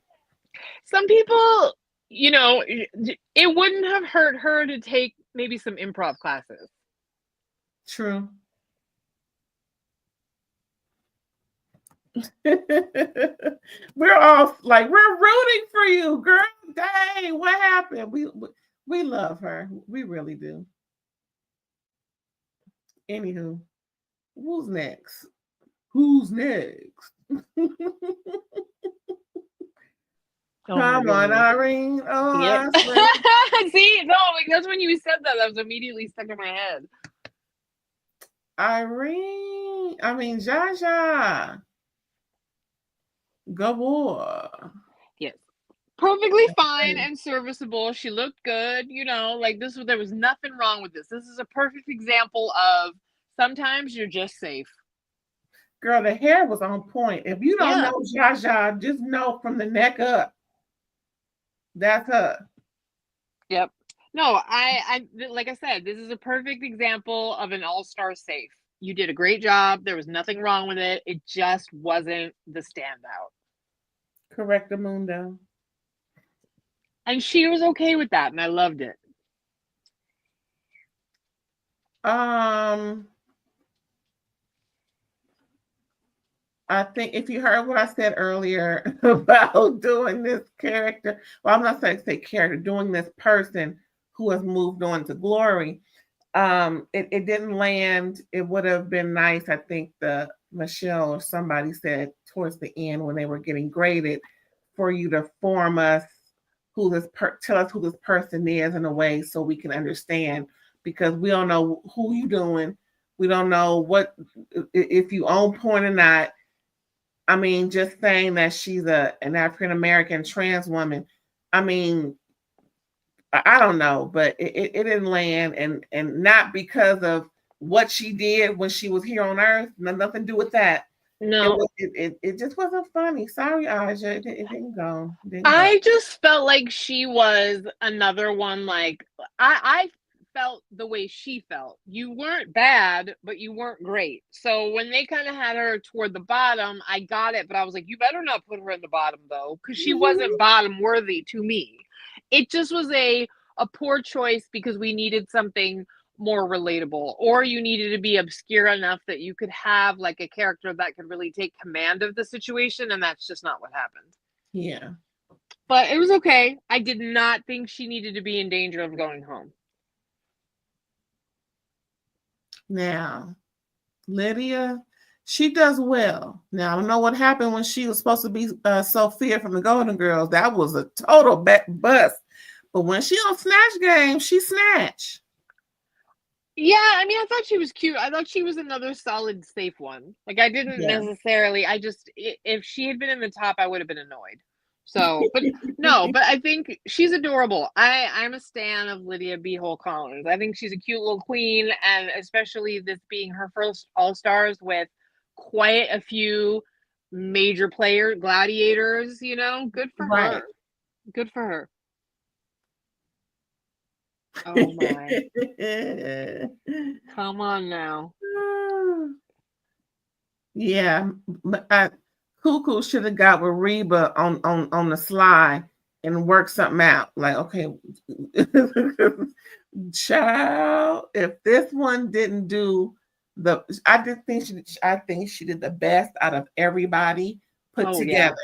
Some people, you know, it wouldn't have hurt her to take maybe some improv classes. True. We're all like, we're rooting for you, girl. Dang, what happened? We love her. We really do. Anywho, who's next? Come on, Irene. Oh, yep. See, no, like that's when you said that was immediately stuck in my head. Irene, I mean Jaja. Gabor. Yes. Perfectly fine and serviceable. She looked good, you know, like there was nothing wrong with this. This is a perfect example of sometimes you're just safe. Girl, the hair was on point. If you don't know Jaja, just know from the neck up. That's her. Yep. No, I like I said, this is a perfect example of an all-star safe. You did a great job. There was nothing wrong with it. It just wasn't the standout. Correct, Amundo. And she was okay with that, and I loved it. I think if you heard what I said earlier about doing this character, well, I'm not saying say character, doing this person who has moved on to glory, it didn't land. It would have been nice, I think Michelle or somebody said towards the end when they were getting graded, for you to form us tell us who this person is in a way so we can understand, because we don't know who you doing. We don't know what, if you on point or not. I mean, just saying that she's an African-American trans woman. I mean, I don't know, but it didn't land, and not because of what she did when she was here on Earth. Nothing to do with that. No, it just wasn't funny. Sorry, Aja, it didn't go. I just felt like she was another one. Like I felt the way she felt. You weren't bad, but you weren't great. So when they kind of had her toward the bottom, I got it, but I was like, you better not put her in the bottom though, because she wasn't bottom worthy to me. It just was a poor choice because we needed something more relatable, or you needed to be obscure enough that you could have like a character that could really take command of the situation, and that's just not what happened. Yeah. But it was okay. I did not think she needed to be in danger of going home. Now, Lydia, she does well. Now, I don't know what happened when she was supposed to be Sophia from the Golden Girls. That was a total bust. But when she on Snatch Game, she snatch. Yeah, I mean, I thought she was cute. I thought she was another solid, safe one. Like, I didn't necessarily, if she had been in the top, I would have been annoyed. So, but no, but I think she's adorable. I'm a stan of Lydia B. Hole Collins. I think she's a cute little queen, and especially this being her first All-Stars with quite a few major player gladiators, you know, good for her. Good for her. Oh my. Come on now. Yeah, Cuckoo should have got with Reba on the sly and worked something out. Like, okay, child, if this one didn't do I think she did the best out of everybody put together.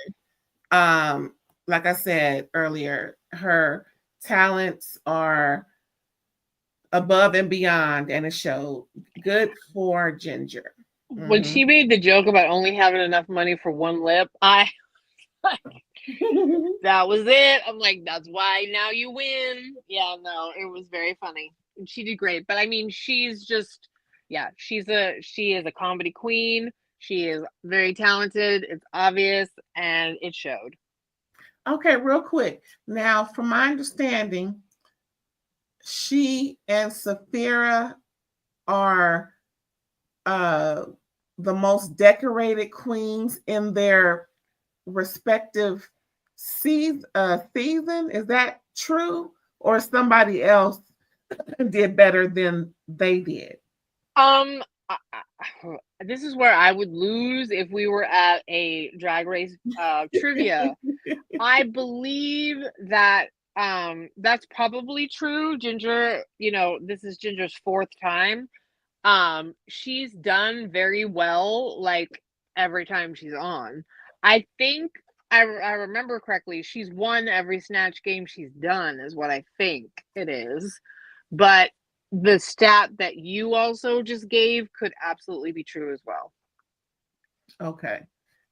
Yeah. Like I said earlier, her talents are above and beyond, and it showed. Good for Ginger. When she made the joke about only having enough money for one lip, that was it. I'm like, that's why now you win. Yeah, no, it was very funny. And she did great. But I mean, she's just, yeah, she is a comedy queen. She is very talented. It's obvious, and it showed. Okay, real quick. Now, from my understanding, she and Saphira are the most decorated queens in their respective season. Is that true, or somebody else did better than they did? This is where I would lose if we were at a Drag Race trivia. I believe that that's probably true. Ginger, you know, this is Ginger's 4th time. She's done very well, like every time she's on. I think I remember correctly, she's won every Snatch game she's done, is what I think it is. But the stat that you also just gave could absolutely be true as well. Okay.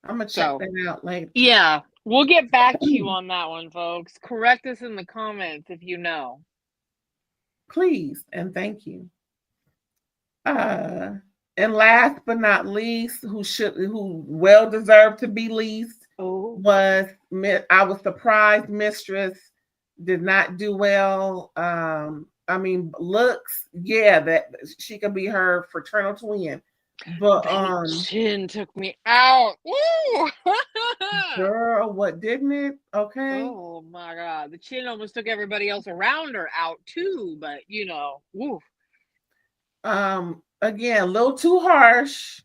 I'm gonna check that out later. Yeah, we'll get back to you on that one, folks. Correct us in the comments if you know. Please and thank you. And last but not least, who well deserved to be least was I was surprised Mistress did not do well. I mean, looks, yeah, that she could be her fraternal twin. But chin took me out. Woo! Girl, what didn't it? Okay. Oh my god. The chin almost took everybody else around her out too, but you know, woo. Again, a little too harsh,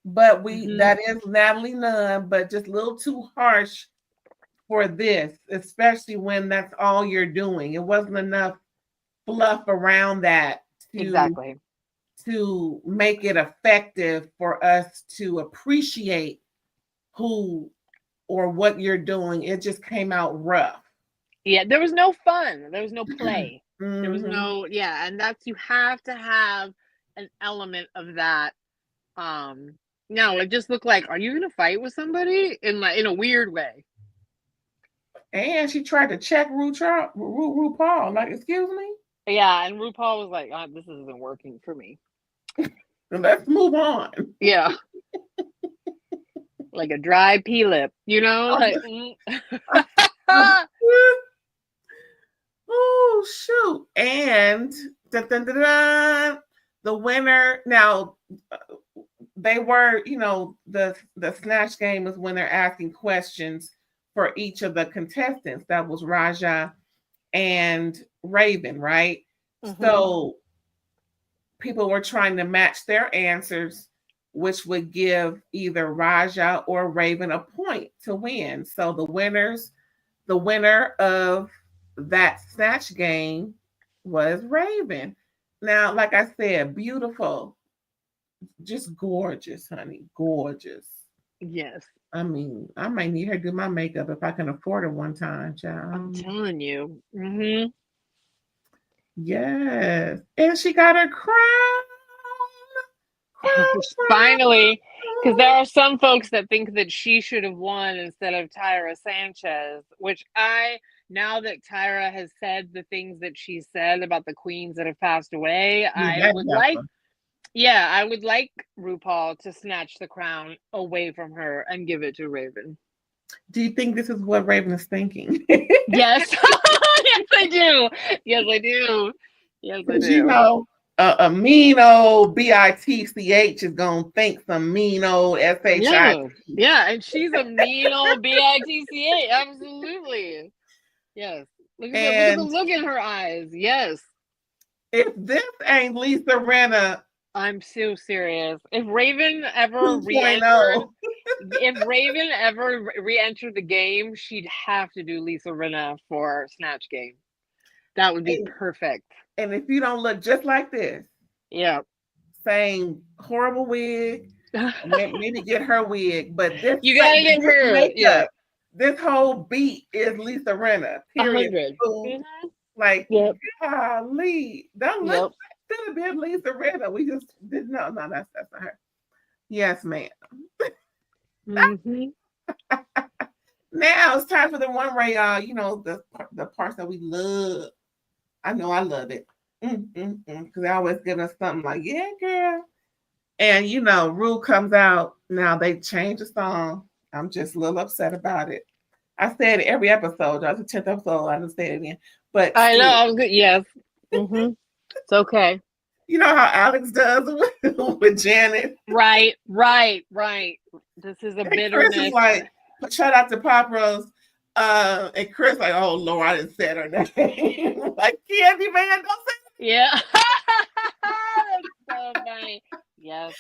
but that is Natalie Nunn, but just a little too harsh for this, especially when that's all you're doing. It wasn't enough fluff around that to make it effective for us to appreciate who or what you're doing. It just came out rough. Yeah, there was no fun. There was no play. There was no, and that's, you have to have an element of that. No, it just looked like, are you gonna fight with somebody in a weird way? And she tried to check RuPaul, like, excuse me? Yeah, and RuPaul was like, this isn't working for me. Let's move on. Yeah. Like a dry pea lip, you know? Like, oh, shoot. And the winner, now, they were, you know, the Snatch game is when they're asking questions for each of the contestants. That was Raja and Raven, right? So people were trying to match their answers, which would give either Raja or Raven a point to win. So the winner of that Snatch game was Raven. Now, like I said, beautiful, just gorgeous, honey, gorgeous. Yes. I mean, I might need her to do my makeup if I can afford it one time, child. I'm telling you. Yes. And she got her crown. Finally, because there are some folks that think that she should have won instead of Tyra Sanchez, which now that Tyra has said the things that she said about the queens that have passed away, I would like RuPaul to snatch the crown away from her and give it to Raven. Do you think this is what Raven is thinking? Yes. Yes, I do. Yes, I do. Yes, I do. You know, a mean old BITCH is going to think some mean old SHI. Yeah, and she's a mean old BITCH. Absolutely. Yes. Look at the look in her eyes. Yes. If this ain't Lisa Rinna, I'm so serious. If Raven ever re-entered the game, she'd have to do Lisa Rinna for Snatch Game. That would be perfect. And if you don't look just like this, yeah, same horrible wig, maybe get her wig, but this you gotta get her makeup, yeah. This whole beat is Lisa Rinna. Period. 100. Like, golly, don't look. Should have been Lisa Rinna. We just didn't know. No, that's not her. Yes, ma'am. Now it's time for the one where y'all, you know, the parts that we love. I know I love it. Because they always give us something like, yeah, girl. And you know, Rue comes out. Now they changed the song. I'm just a little upset about it. I said it every episode. That was the 10th episode. I didn't say it again. But I know. I was good. Yes. It's okay. You know how Alex does with Janet? Right. This is a bitterness. Chris is like, shout out to Pop Rose. And Chris like, oh Lord, I didn't say her name. Like, Candy Man, don't say it. Yeah. That's so funny. Yes.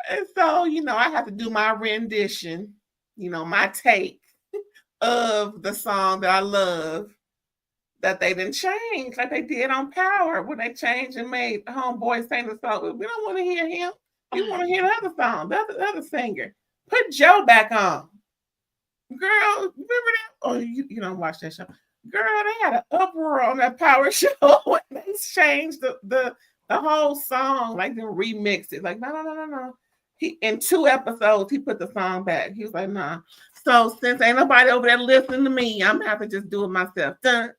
And so, you know, I have to do my rendition, you know, my take of the song that I love that they didn't change like they did on Power when they changed and made Homeboy sing the song. We don't want to hear him. We want to hear the other song, the other singer. Put Joe back on. Girl, remember that? Oh, you don't watch that show. Girl, they had an uproar on that Power show when they changed the whole song, like they remixed it. Like, no. He in 2 episodes, he put the song back. He was like, nah. So since ain't nobody over there listening to me, I'm gonna have to just do it myself. Dun,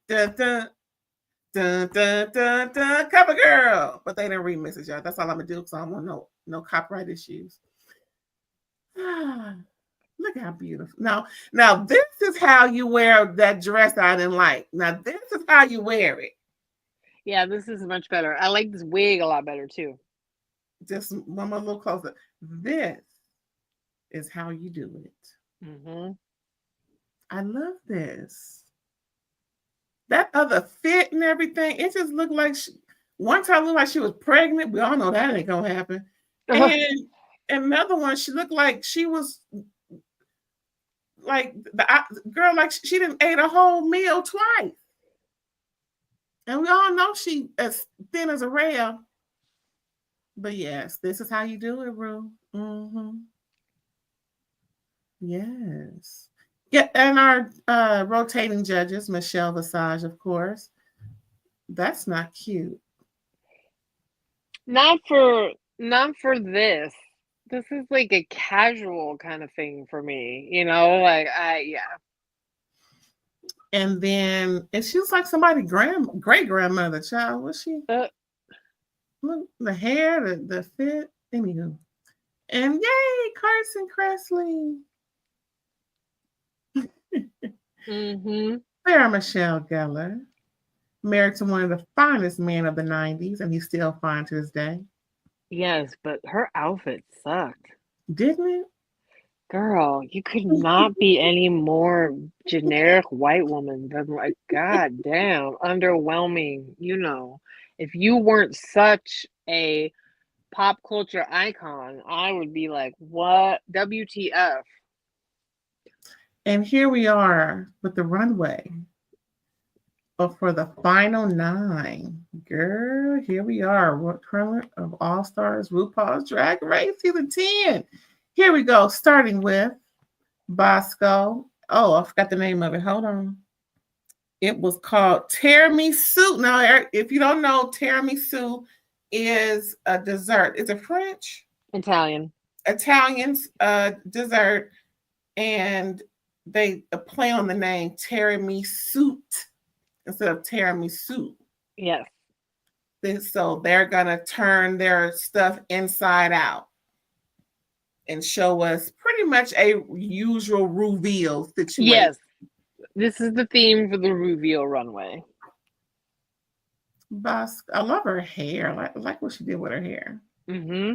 dun, dun, dun, dun, dun, dun, Cover Girl. But they didn't remix it, y'all. That's all I'm gonna do because I don't want no copyright issues. Look how beautiful. Now this is how you wear that dress I didn't like. Now this is how you wear it. Yeah, this is much better. I like this wig a lot better too. Just one more little closer. This is how you do it. I love this. That other fit and everything, it just looked like one time looked like she was pregnant. We all know that ain't gonna happen. And another one, she looked like she was like the girl, like she didn't ate a whole meal twice. And we all know she as thin as a rail. But yes, this is how you do it, Rue. Yes. Yeah, and our rotating judges, Michelle Visage, of course. That's not cute. Not for this. This is like a casual kind of thing for me, you know, like yeah. And then she was like somebody's great grandmother, child. Was she? Look, the hair, the fit. Anywho. And yay, Carson Kressley. Sarah-Michelle Gellar, married to one of the finest men of the 90s, and he's still fine to this day. Yes, but her outfit sucked. Didn't it? Girl, you could not be any more generic white woman than like, god damn, underwhelming, you know. If you weren't such a pop culture icon, I would be like, what? WTF? And here we are with the runway. But for the final 9, girl, here we are. What tournament of All Stars RuPaul's Drag Race Season 10. Here we go, starting with Bosco. Oh, I forgot the name of it. Hold on. It was called tiramisu. Now, if you don't know, tiramisu is a dessert. It's a French? Italian dessert, and they play on the name tiramisu instead of tiramisu. Yes. So they're gonna turn their stuff inside out and show us pretty much a usual reveal situation. Yes. This is the theme for the reveal runway. I love her hair. I like what she did with her hair. Mm-hmm.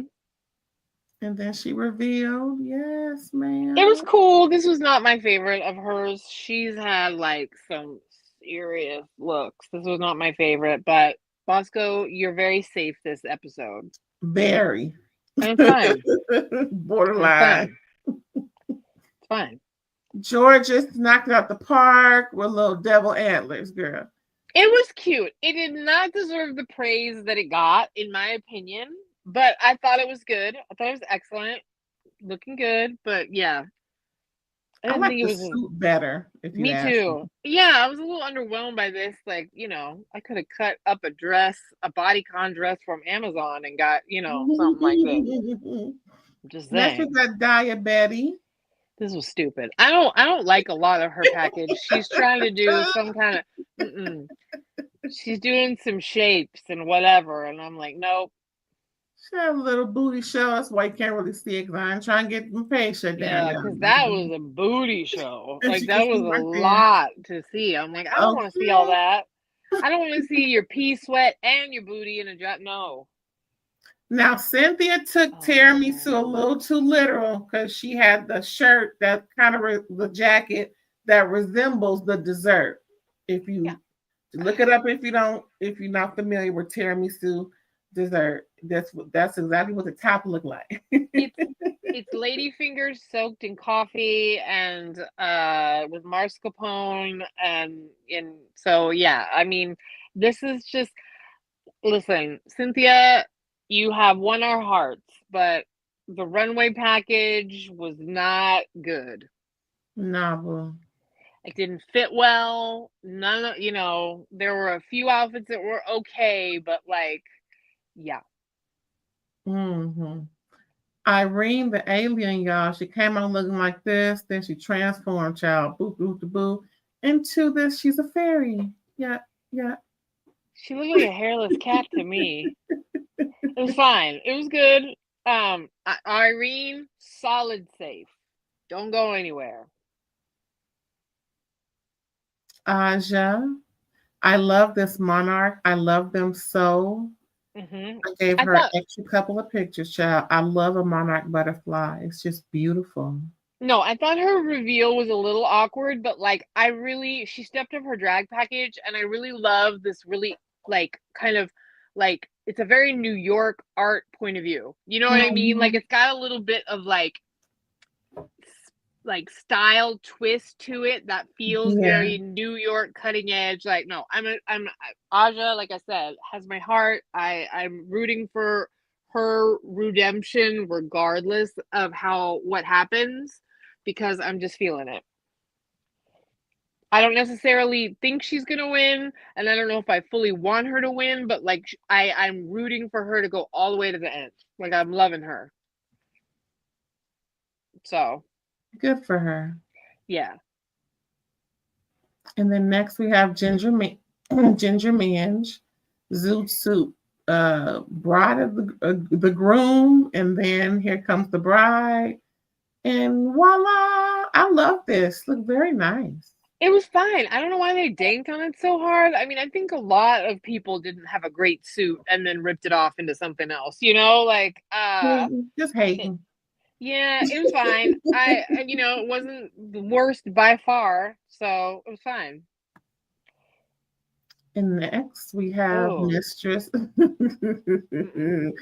And then she revealed, yes, ma'am. It was cool. This was not my favorite of hers. She's had like some serious looks. This was not my favorite, but Bosco, you're very safe this episode. Very. And it's fine. Borderline. It's fine. Georgia knocked it out the park with little devil antlers, girl. It was cute. It did not deserve the praise that it got, in my opinion, but I thought it was good. I thought it was excellent. Looking good, but yeah. I like the suit better. Me too. Yeah, I was a little underwhelmed by this. Like, you know, I could have cut up a bodycon dress from Amazon and got, you know, something like this. Just saying. Next we got Diabetes. This was stupid. I don't like a lot of her package. She's trying to do some kind of she's doing some shapes and whatever, and I'm like, nope. She had a little booty show. That's why you can't really see it, because I'm trying to get my page shut down. Yeah, because that was a booty show. Like, that was a lot to see. I'm like, I don't want to see all that. I don't want to see your pea sweat and your booty in a dress. No. Now, Cynthia took tiramisu a little too literal, because she had the shirt that kind of the jacket that resembles the dessert. If you look it up, if you're not familiar with tiramisu dessert, that's exactly what the top looked like. It's lady fingers soaked in coffee and with mascarpone and so yeah. I mean, this is just, listen, Cynthia, you have won our hearts, but the runway package was not good. Nah, boo. It didn't fit well. None of, there were a few outfits that were okay, but like, yeah. Mm-hmm. Irene, the alien, y'all, she came out looking like this, then she transformed, child, boo, boo, boo, boo, into this. She's a fairy. Yeah. She looked like a hairless cat to me. It was fine. It was good. Irene, solid safe. Don't go anywhere. Aja, I love this monarch. I love them so. Mm-hmm. I gave her an extra couple of pictures, child. I love a monarch butterfly. It's just beautiful. No, I thought her reveal was a little awkward, but like, she stepped up her drag package, and I really love this really like kind of like, it's a very New York art point of view. You know what I mean? Like, it's got a little bit of like style twist to it that feels very New York cutting edge. Like, no, I'm Aja, like I said, has my heart. I'm rooting for her redemption regardless of what happens, because I'm just feeling it. I don't necessarily think she's gonna win, and I don't know if I fully want her to win, but like, I'm rooting for her to go all the way to the end. Like, I'm loving her. So good for her. Yeah. And then next we have Ginger Minge, Zoot Suit, bride of the groom, and then here comes the bride, and voila! I love this. Look very nice. It was fine. I don't know why they danked on it so hard. I mean, I think a lot of people didn't have a great suit and then ripped it off into something else. Like, just hating. Yeah, it was fine. It wasn't the worst by far, so it was fine. And next we have Oh, Mistress. mm-mm.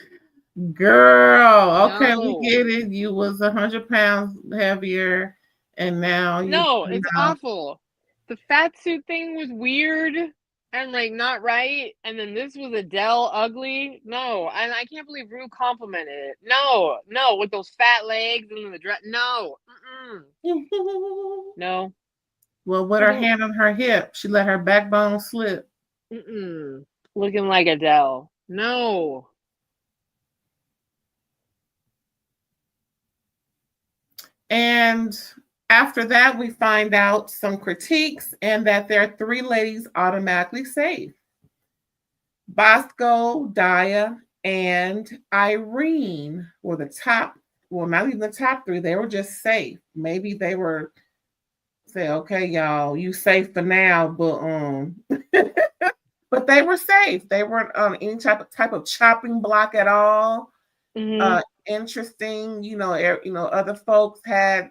Girl, okay, we No. get it. You was 100 pounds heavier, and now you No, it's awful. The fat suit thing was weird and like not right, and then this was Adele ugly. No, and I can't believe Rue complimented it. No, no, with those fat legs and the dress. No, no. Well, with her Looking, hand on her hip, she let her backbone slip. looking like Adele. No. And after that, we find out some critiques and that there are 3 ladies automatically safe. Bosco, Daya, and Irene were the top, well, not even the top 3. They were just safe. Maybe they were say, okay, y'all, you safe for now, but but they were safe. They weren't on any type of chopping block at all. Mm-hmm. Interesting, other folks had,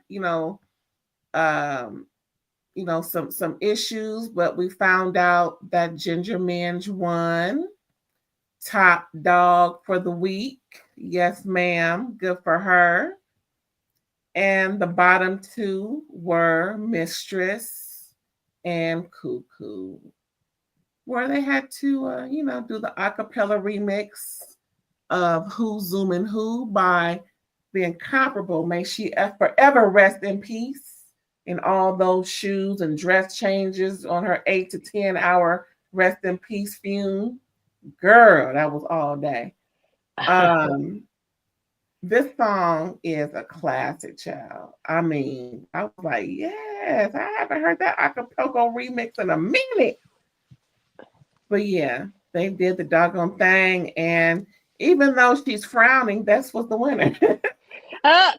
some issues, but we found out that Ginger Minge won top dog for the week. Yes, ma'am. Good for her. And the bottom 2 were Mistress and Cuckoo, where they had to, do the acapella remix of Who's Zooming Who by the incomparable, may she forever rest in peace, in all those shoes and dress changes on her 8 to 10 hour rest in peace fume. Girl, that was all day. This song is a classic, child. I mean, I was like, yes, I haven't heard that acapella remix in a minute. But yeah, they did the doggone thing. And even though she's frowning, that's what's the winner.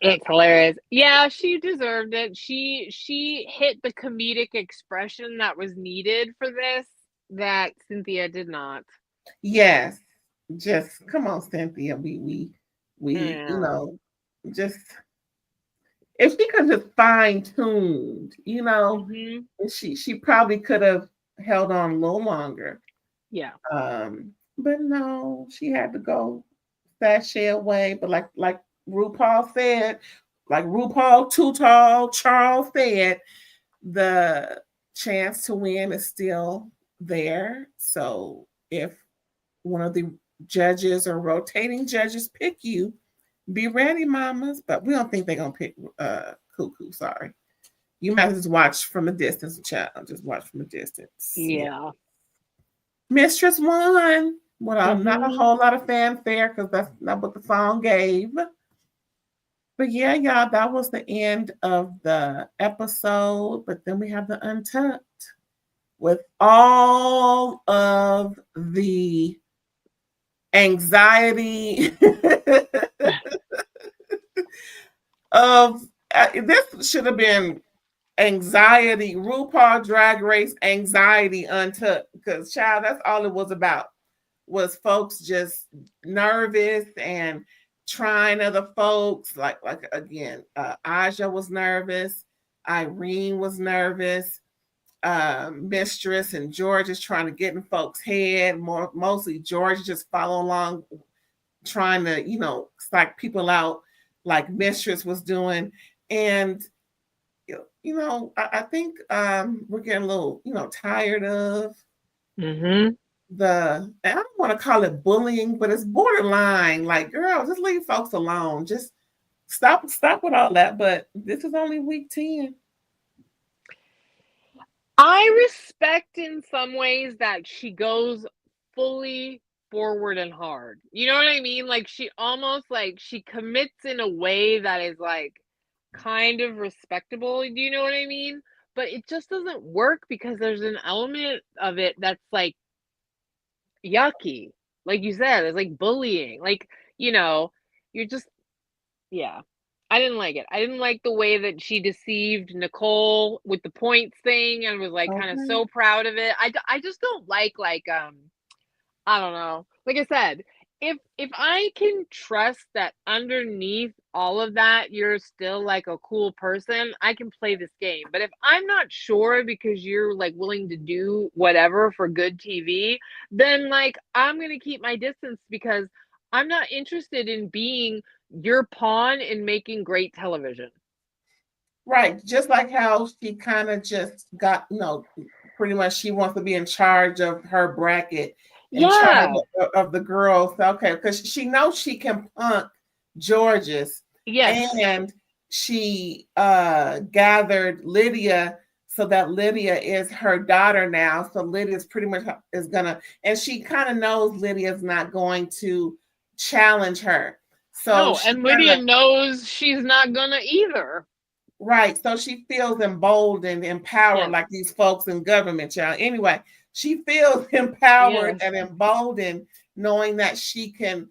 It's hilarious. Yeah, she deserved it. She hit the comedic expression that was needed for this that Cynthia did not. Yes. Just come on, Cynthia. We just if she could just fine-tuned, she probably could have held on a little longer. Yeah. But no, she had to go sashay away. But like RuPaul said, like RuPaul Too Tall Charles said, the chance to win is still there. So if one of the judges or rotating judges pick you, be ready, mamas. But we don't think they're gonna pick Cuckoo. Sorry. You might just watch from a distance, child. Just watch from a distance. Yeah. Mistress won. Well, not a whole lot of fanfare because that's not what the song gave. But yeah, y'all, that was the end of the episode. But then we have the Untucked with all of the anxiety of this should have been anxiety, RuPaul Drag Race Anxiety Untucked, because child, that's all it was about, was folks just nervous and trying other folks. Like again, Aja was nervous, Irene was nervous, Mistress and George is trying to get in folks' head. Mostly George just follow along, trying to psych people out like Mistress was doing. And I think we're getting a little tired of I don't want to call it bullying, but it's borderline. Like, girl, just leave folks alone. Just stop with all that. But this is only week 10. I respect in some ways that she goes fully forward and hard. You know what I mean? Like she almost like she commits in a way that is like kind of respectable. Do you know what I mean? But it just doesn't work because there's an element of it that's like yucky. Like you said, it's like bullying. Like, you're just, yeah. I didn't like it. I didn't like the way that she deceived Nicole with the points thing and was like kind of so proud of it. I just don't like I don't know. Like I said, if I can trust that underneath all of that, you're still like a cool person, I can play this game. But if I'm not sure because you're like willing to do whatever for good TV, then like I'm gonna keep my distance because I'm not interested in being your pawn in making great television. Right. Just like how she kind of just got, pretty much she wants to be in charge of her bracket, in charge Yeah. of the girls. Okay, because she knows she can punk George's, Yes. and she gathered Lydia so that Lydia is her daughter now. So Lydia's pretty much is gonna, and she kind of knows Lydia's not going to challenge her. So No, she and kind Lydia of, knows she's not gonna either. right. So she feels emboldened, empowered, Yes. like these folks in government, y'all. Anyway, she feels empowered Yes. and emboldened, knowing that she can,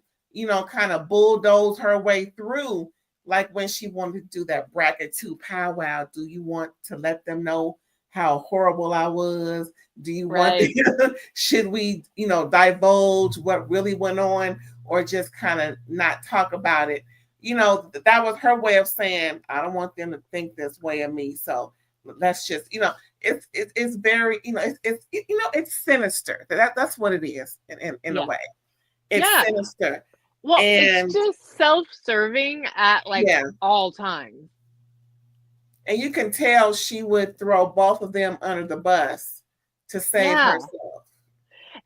kind of bulldoze her way through. Like when she wanted to do that bracket 2 powwow. Do you want to let them know how horrible I was? Do you want Right. should we, divulge what really went on, or just kind of not talk about it? That was her way of saying, I don't want them to think this way of me. So let's just, it's very, it's sinister. That's what it is in a Yeah. way. It's Yeah. sinister. Well, it's And just self-serving at like yeah, all times. and you can tell she would throw both of them under the bus to save Yeah. herself.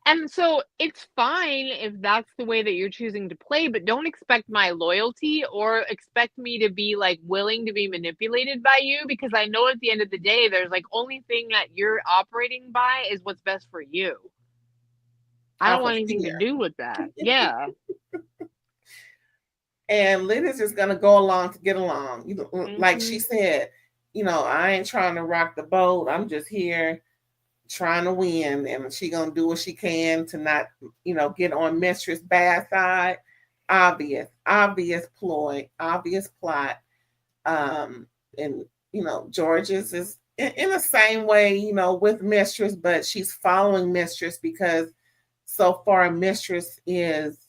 And so it's fine if that's the way that you're choosing to play, but don't expect my loyalty or expect me to be like willing to be manipulated by you because I know at the end of the day, there's like only thing that you're operating by is what's best for you. I don't Off want of anything to fear. do with that. Yeah. And Lydia's just gonna go along to get along. Like she Mhm. said, I ain't trying to rock the boat. I'm just here trying to win, and she gonna do what she can to not, get on Mistress' bad side. Obvious ploy, obvious plot. And George's is in the same way, with Mistress, but she's following Mistress because so far Mistress is,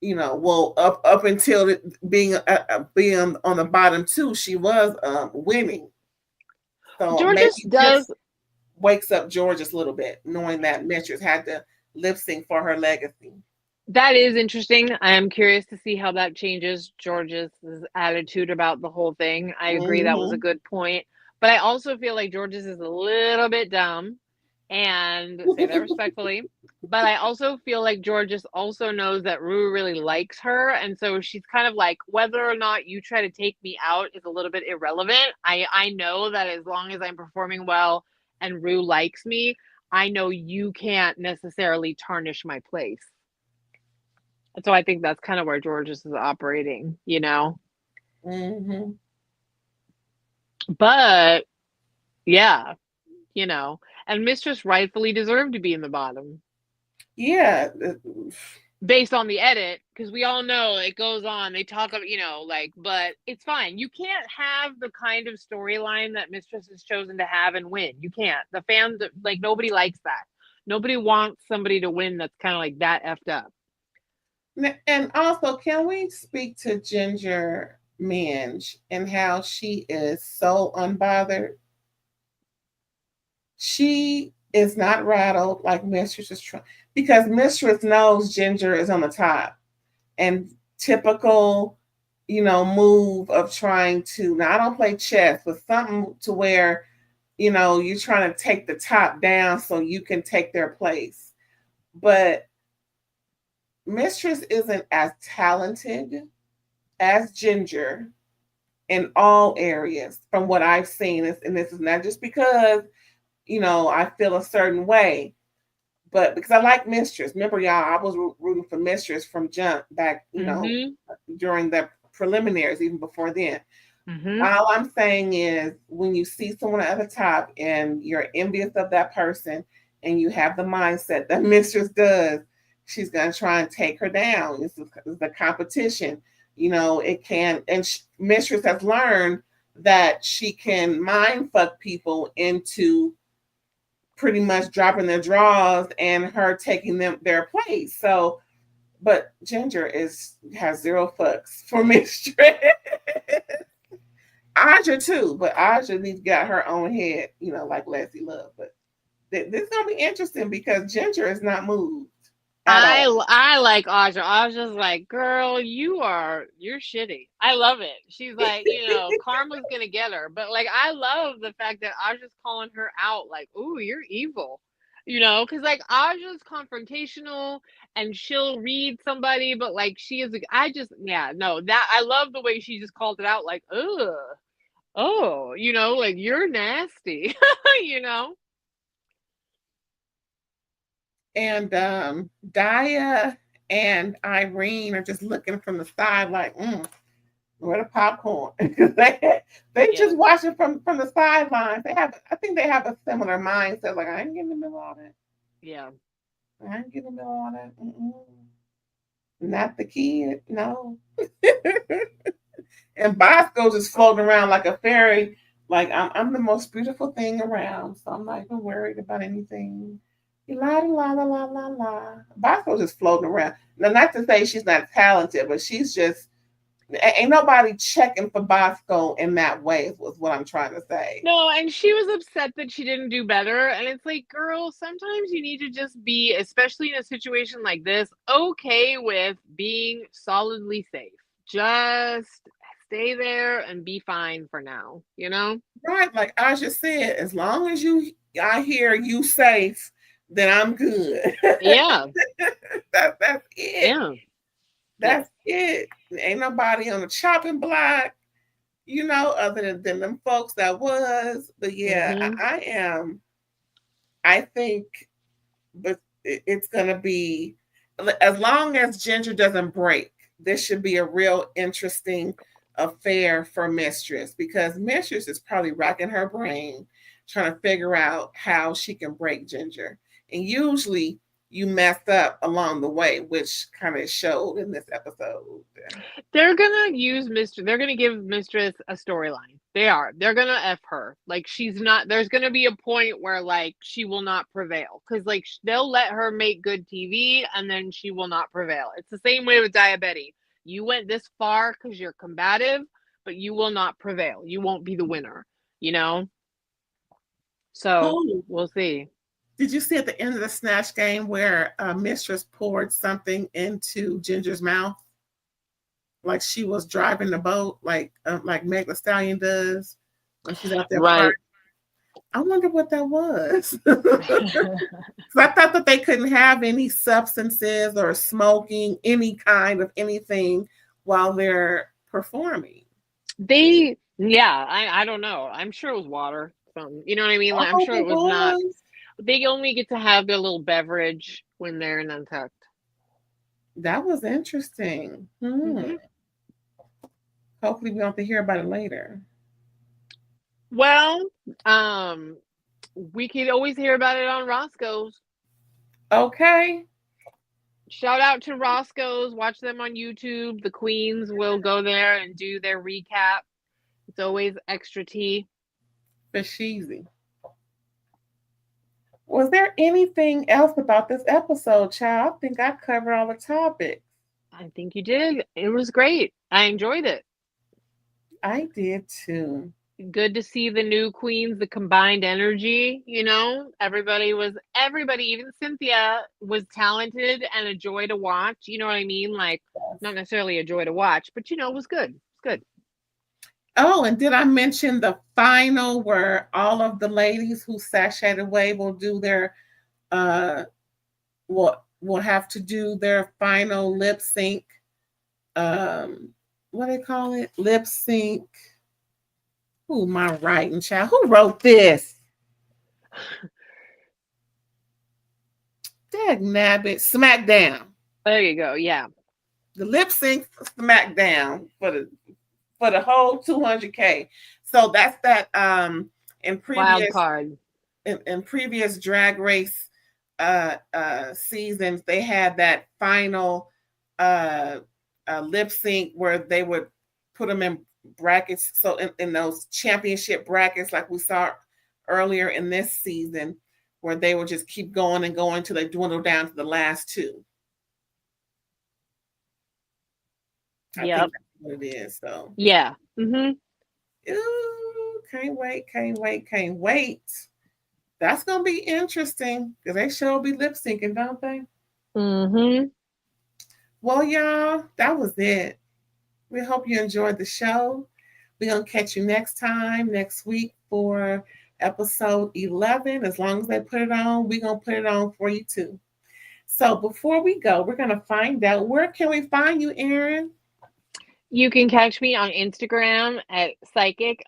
well, up until being on the bottom two, she was winning. So maybe Georges does just wakes up Georges a little bit, knowing that Mistress had to lip sync for her legacy. that is interesting. I am curious to see how that changes George's attitude about the whole thing. I agree that was a Mm-hmm. good point. But I also feel like George's is a little bit dumb and say that respectfully. But I also feel like Georges also knows that Rue really likes her. And so she's kind of like, whether or not you try to take me out is a little bit irrelevant. I know that as long as I'm performing well and Rue likes me, I know you can't necessarily tarnish my place. So I think that's kind of where Georges is operating, you know? Mm-hmm. But yeah, you know, and Mistress rightfully deserved to be in the bottom Yeah. based on the edit, because we all know it goes on. They talk of, like, but it's fine. You can't have the kind of storyline that Mistress has chosen to have and win. You can't. The fans, like, nobody likes that. Nobody wants somebody to win that's kind of like that effed up. And also, can we speak to Ginger Minge and how she is so unbothered? She is not rattled like Mistress is trying, because Mistress knows Ginger is on the top, and typical, move of trying to, now I don't play chess, but something to where, you're trying to take the top down so you can take their place. But Mistress isn't as talented as Ginger in all areas from what I've seen. And this is not just because, I feel a certain way, but because I like Mistress. Remember, y'all, I was rooting for Mistress from jump back, during the preliminaries, even before then. All I'm saying is when you see someone at the top and you're envious of that person and you have the mindset that Mistress does, she's going to try and take her down. This is the competition. It can, and Mistress has learned that she can mind fuck people into pretty much dropping their draws and her taking their place. So But Ginger has zero fucks for Mistress. Aja too, but Aja needs to get her own head, like Leslie Love. But this is gonna be interesting because Ginger is not moved at all. I like Aja. Aja's like, girl, you're shitty. I love it. She's like, karma's gonna get her. But like, I love the fact that Aja's calling her out, like, ooh, you're evil. Because like Aja's confrontational and she'll read somebody, but like she is, that I love the way she just called it out, like, ugh, oh, like you're nasty, And Daya and Irene are just looking from the side, like, where the popcorn? they just watch it from the sidelines. I think they have a similar mindset. Like, I ain't getting in the middle of all that. Yeah. I ain't getting in the middle of all that. Not the kid, no. And Bosco's just floating around like a fairy. Like, I'm the most beautiful thing around, so I'm not even worried about anything. La la la la la la. Bosco's just floating around. Now, not to say she's not talented, but she's just, ain't nobody checking for Bosco in that way, was what I'm trying to say. No, and she was upset that she didn't do better. And it's like, girl, sometimes you need to just be, especially in a situation like this, okay with being solidly safe. Just stay there and be fine for now, Right, like Aja said, as long as I hear you safe, then I'm good. Yeah. That's it. Yeah. That's it. Ain't nobody on the chopping block, other than them folks that was. But yeah, I am. I think, but it's gonna be, as long as Ginger doesn't break, this should be a real interesting affair for Mistress, because Mistress is probably racking her brain trying to figure out how she can break Ginger. And usually you messed up along the way, which kind of showed in this episode. They're gonna they're gonna give Mistress a storyline. They're gonna F her. Like, she's not, there's gonna be a point where like she will not prevail. Cause like they'll let her make good TV and then she will not prevail. It's the same way with Diabetes. You went this far because you're combative, but you will not prevail. You won't be the winner, So we'll see. Did you see at the end of the Snatch game where Mistress poured something into Ginger's mouth? Like she was driving the boat, like Meg Thee Stallion does when she's out there. Right. I wonder what that was. I thought that they couldn't have any substances or smoking, any kind of anything while they're performing. I don't know. I'm sure it was water. You know what I mean? Like, I'm sure it was not. They only get to have their little beverage when they're in Untucked. That was interesting. Hopefully we don't have to hear about it later. Well, we could always hear about it on Roscoe's. Okay. Shout out to Roscoe's. Watch them on YouTube. The queens will go there and do their recap. It's always extra tea. For cheesy. Was there anything else about this episode, child? I think I covered all the topics. I think you did. It was great. I enjoyed it. I did too. Good to see the new queens, the combined energy, everybody, even Cynthia was talented and a joy to watch. You know what I mean? Like, not necessarily a joy to watch, but it was good. It's good. Oh, and did I mention the final where all of the ladies who sashayed away will do their will have to do their final lip sync, what do they call it? Lip sync. Who am I writing, child? Who wrote this? Dagnabbit, SmackDown. There you go. Yeah. The lip sync SmackDown for the whole 200K. So that's that in previous wild card. In previous Drag Race seasons, they had that final lip sync where they would put them in brackets. So in those championship brackets, like we saw earlier in this season, where they would just keep going and going until they dwindle down to the last two. I think that's what it is. So yeah. Ooh, can't wait, can't wait, can't wait. That's gonna be interesting because they sure be lip syncing, don't they? Well, y'all, that was it. We hope you enjoyed the show. We're gonna catch you next time, next week for episode 11. As long as they put it on, we're gonna put it on for you too. So before we go, we're gonna find out where can we find you, Erin? You can catch me on Instagram at psychic_ELB,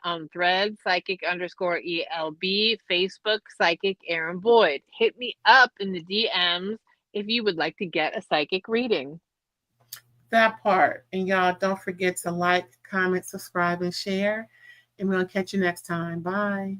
on Threads, psychic_ELB, Facebook, Psychic Erin Boyd. Hit me up in the DMs if you would like to get a psychic reading. That part. And y'all don't forget to like, comment, subscribe, and share. And we'll catch you next time. Bye.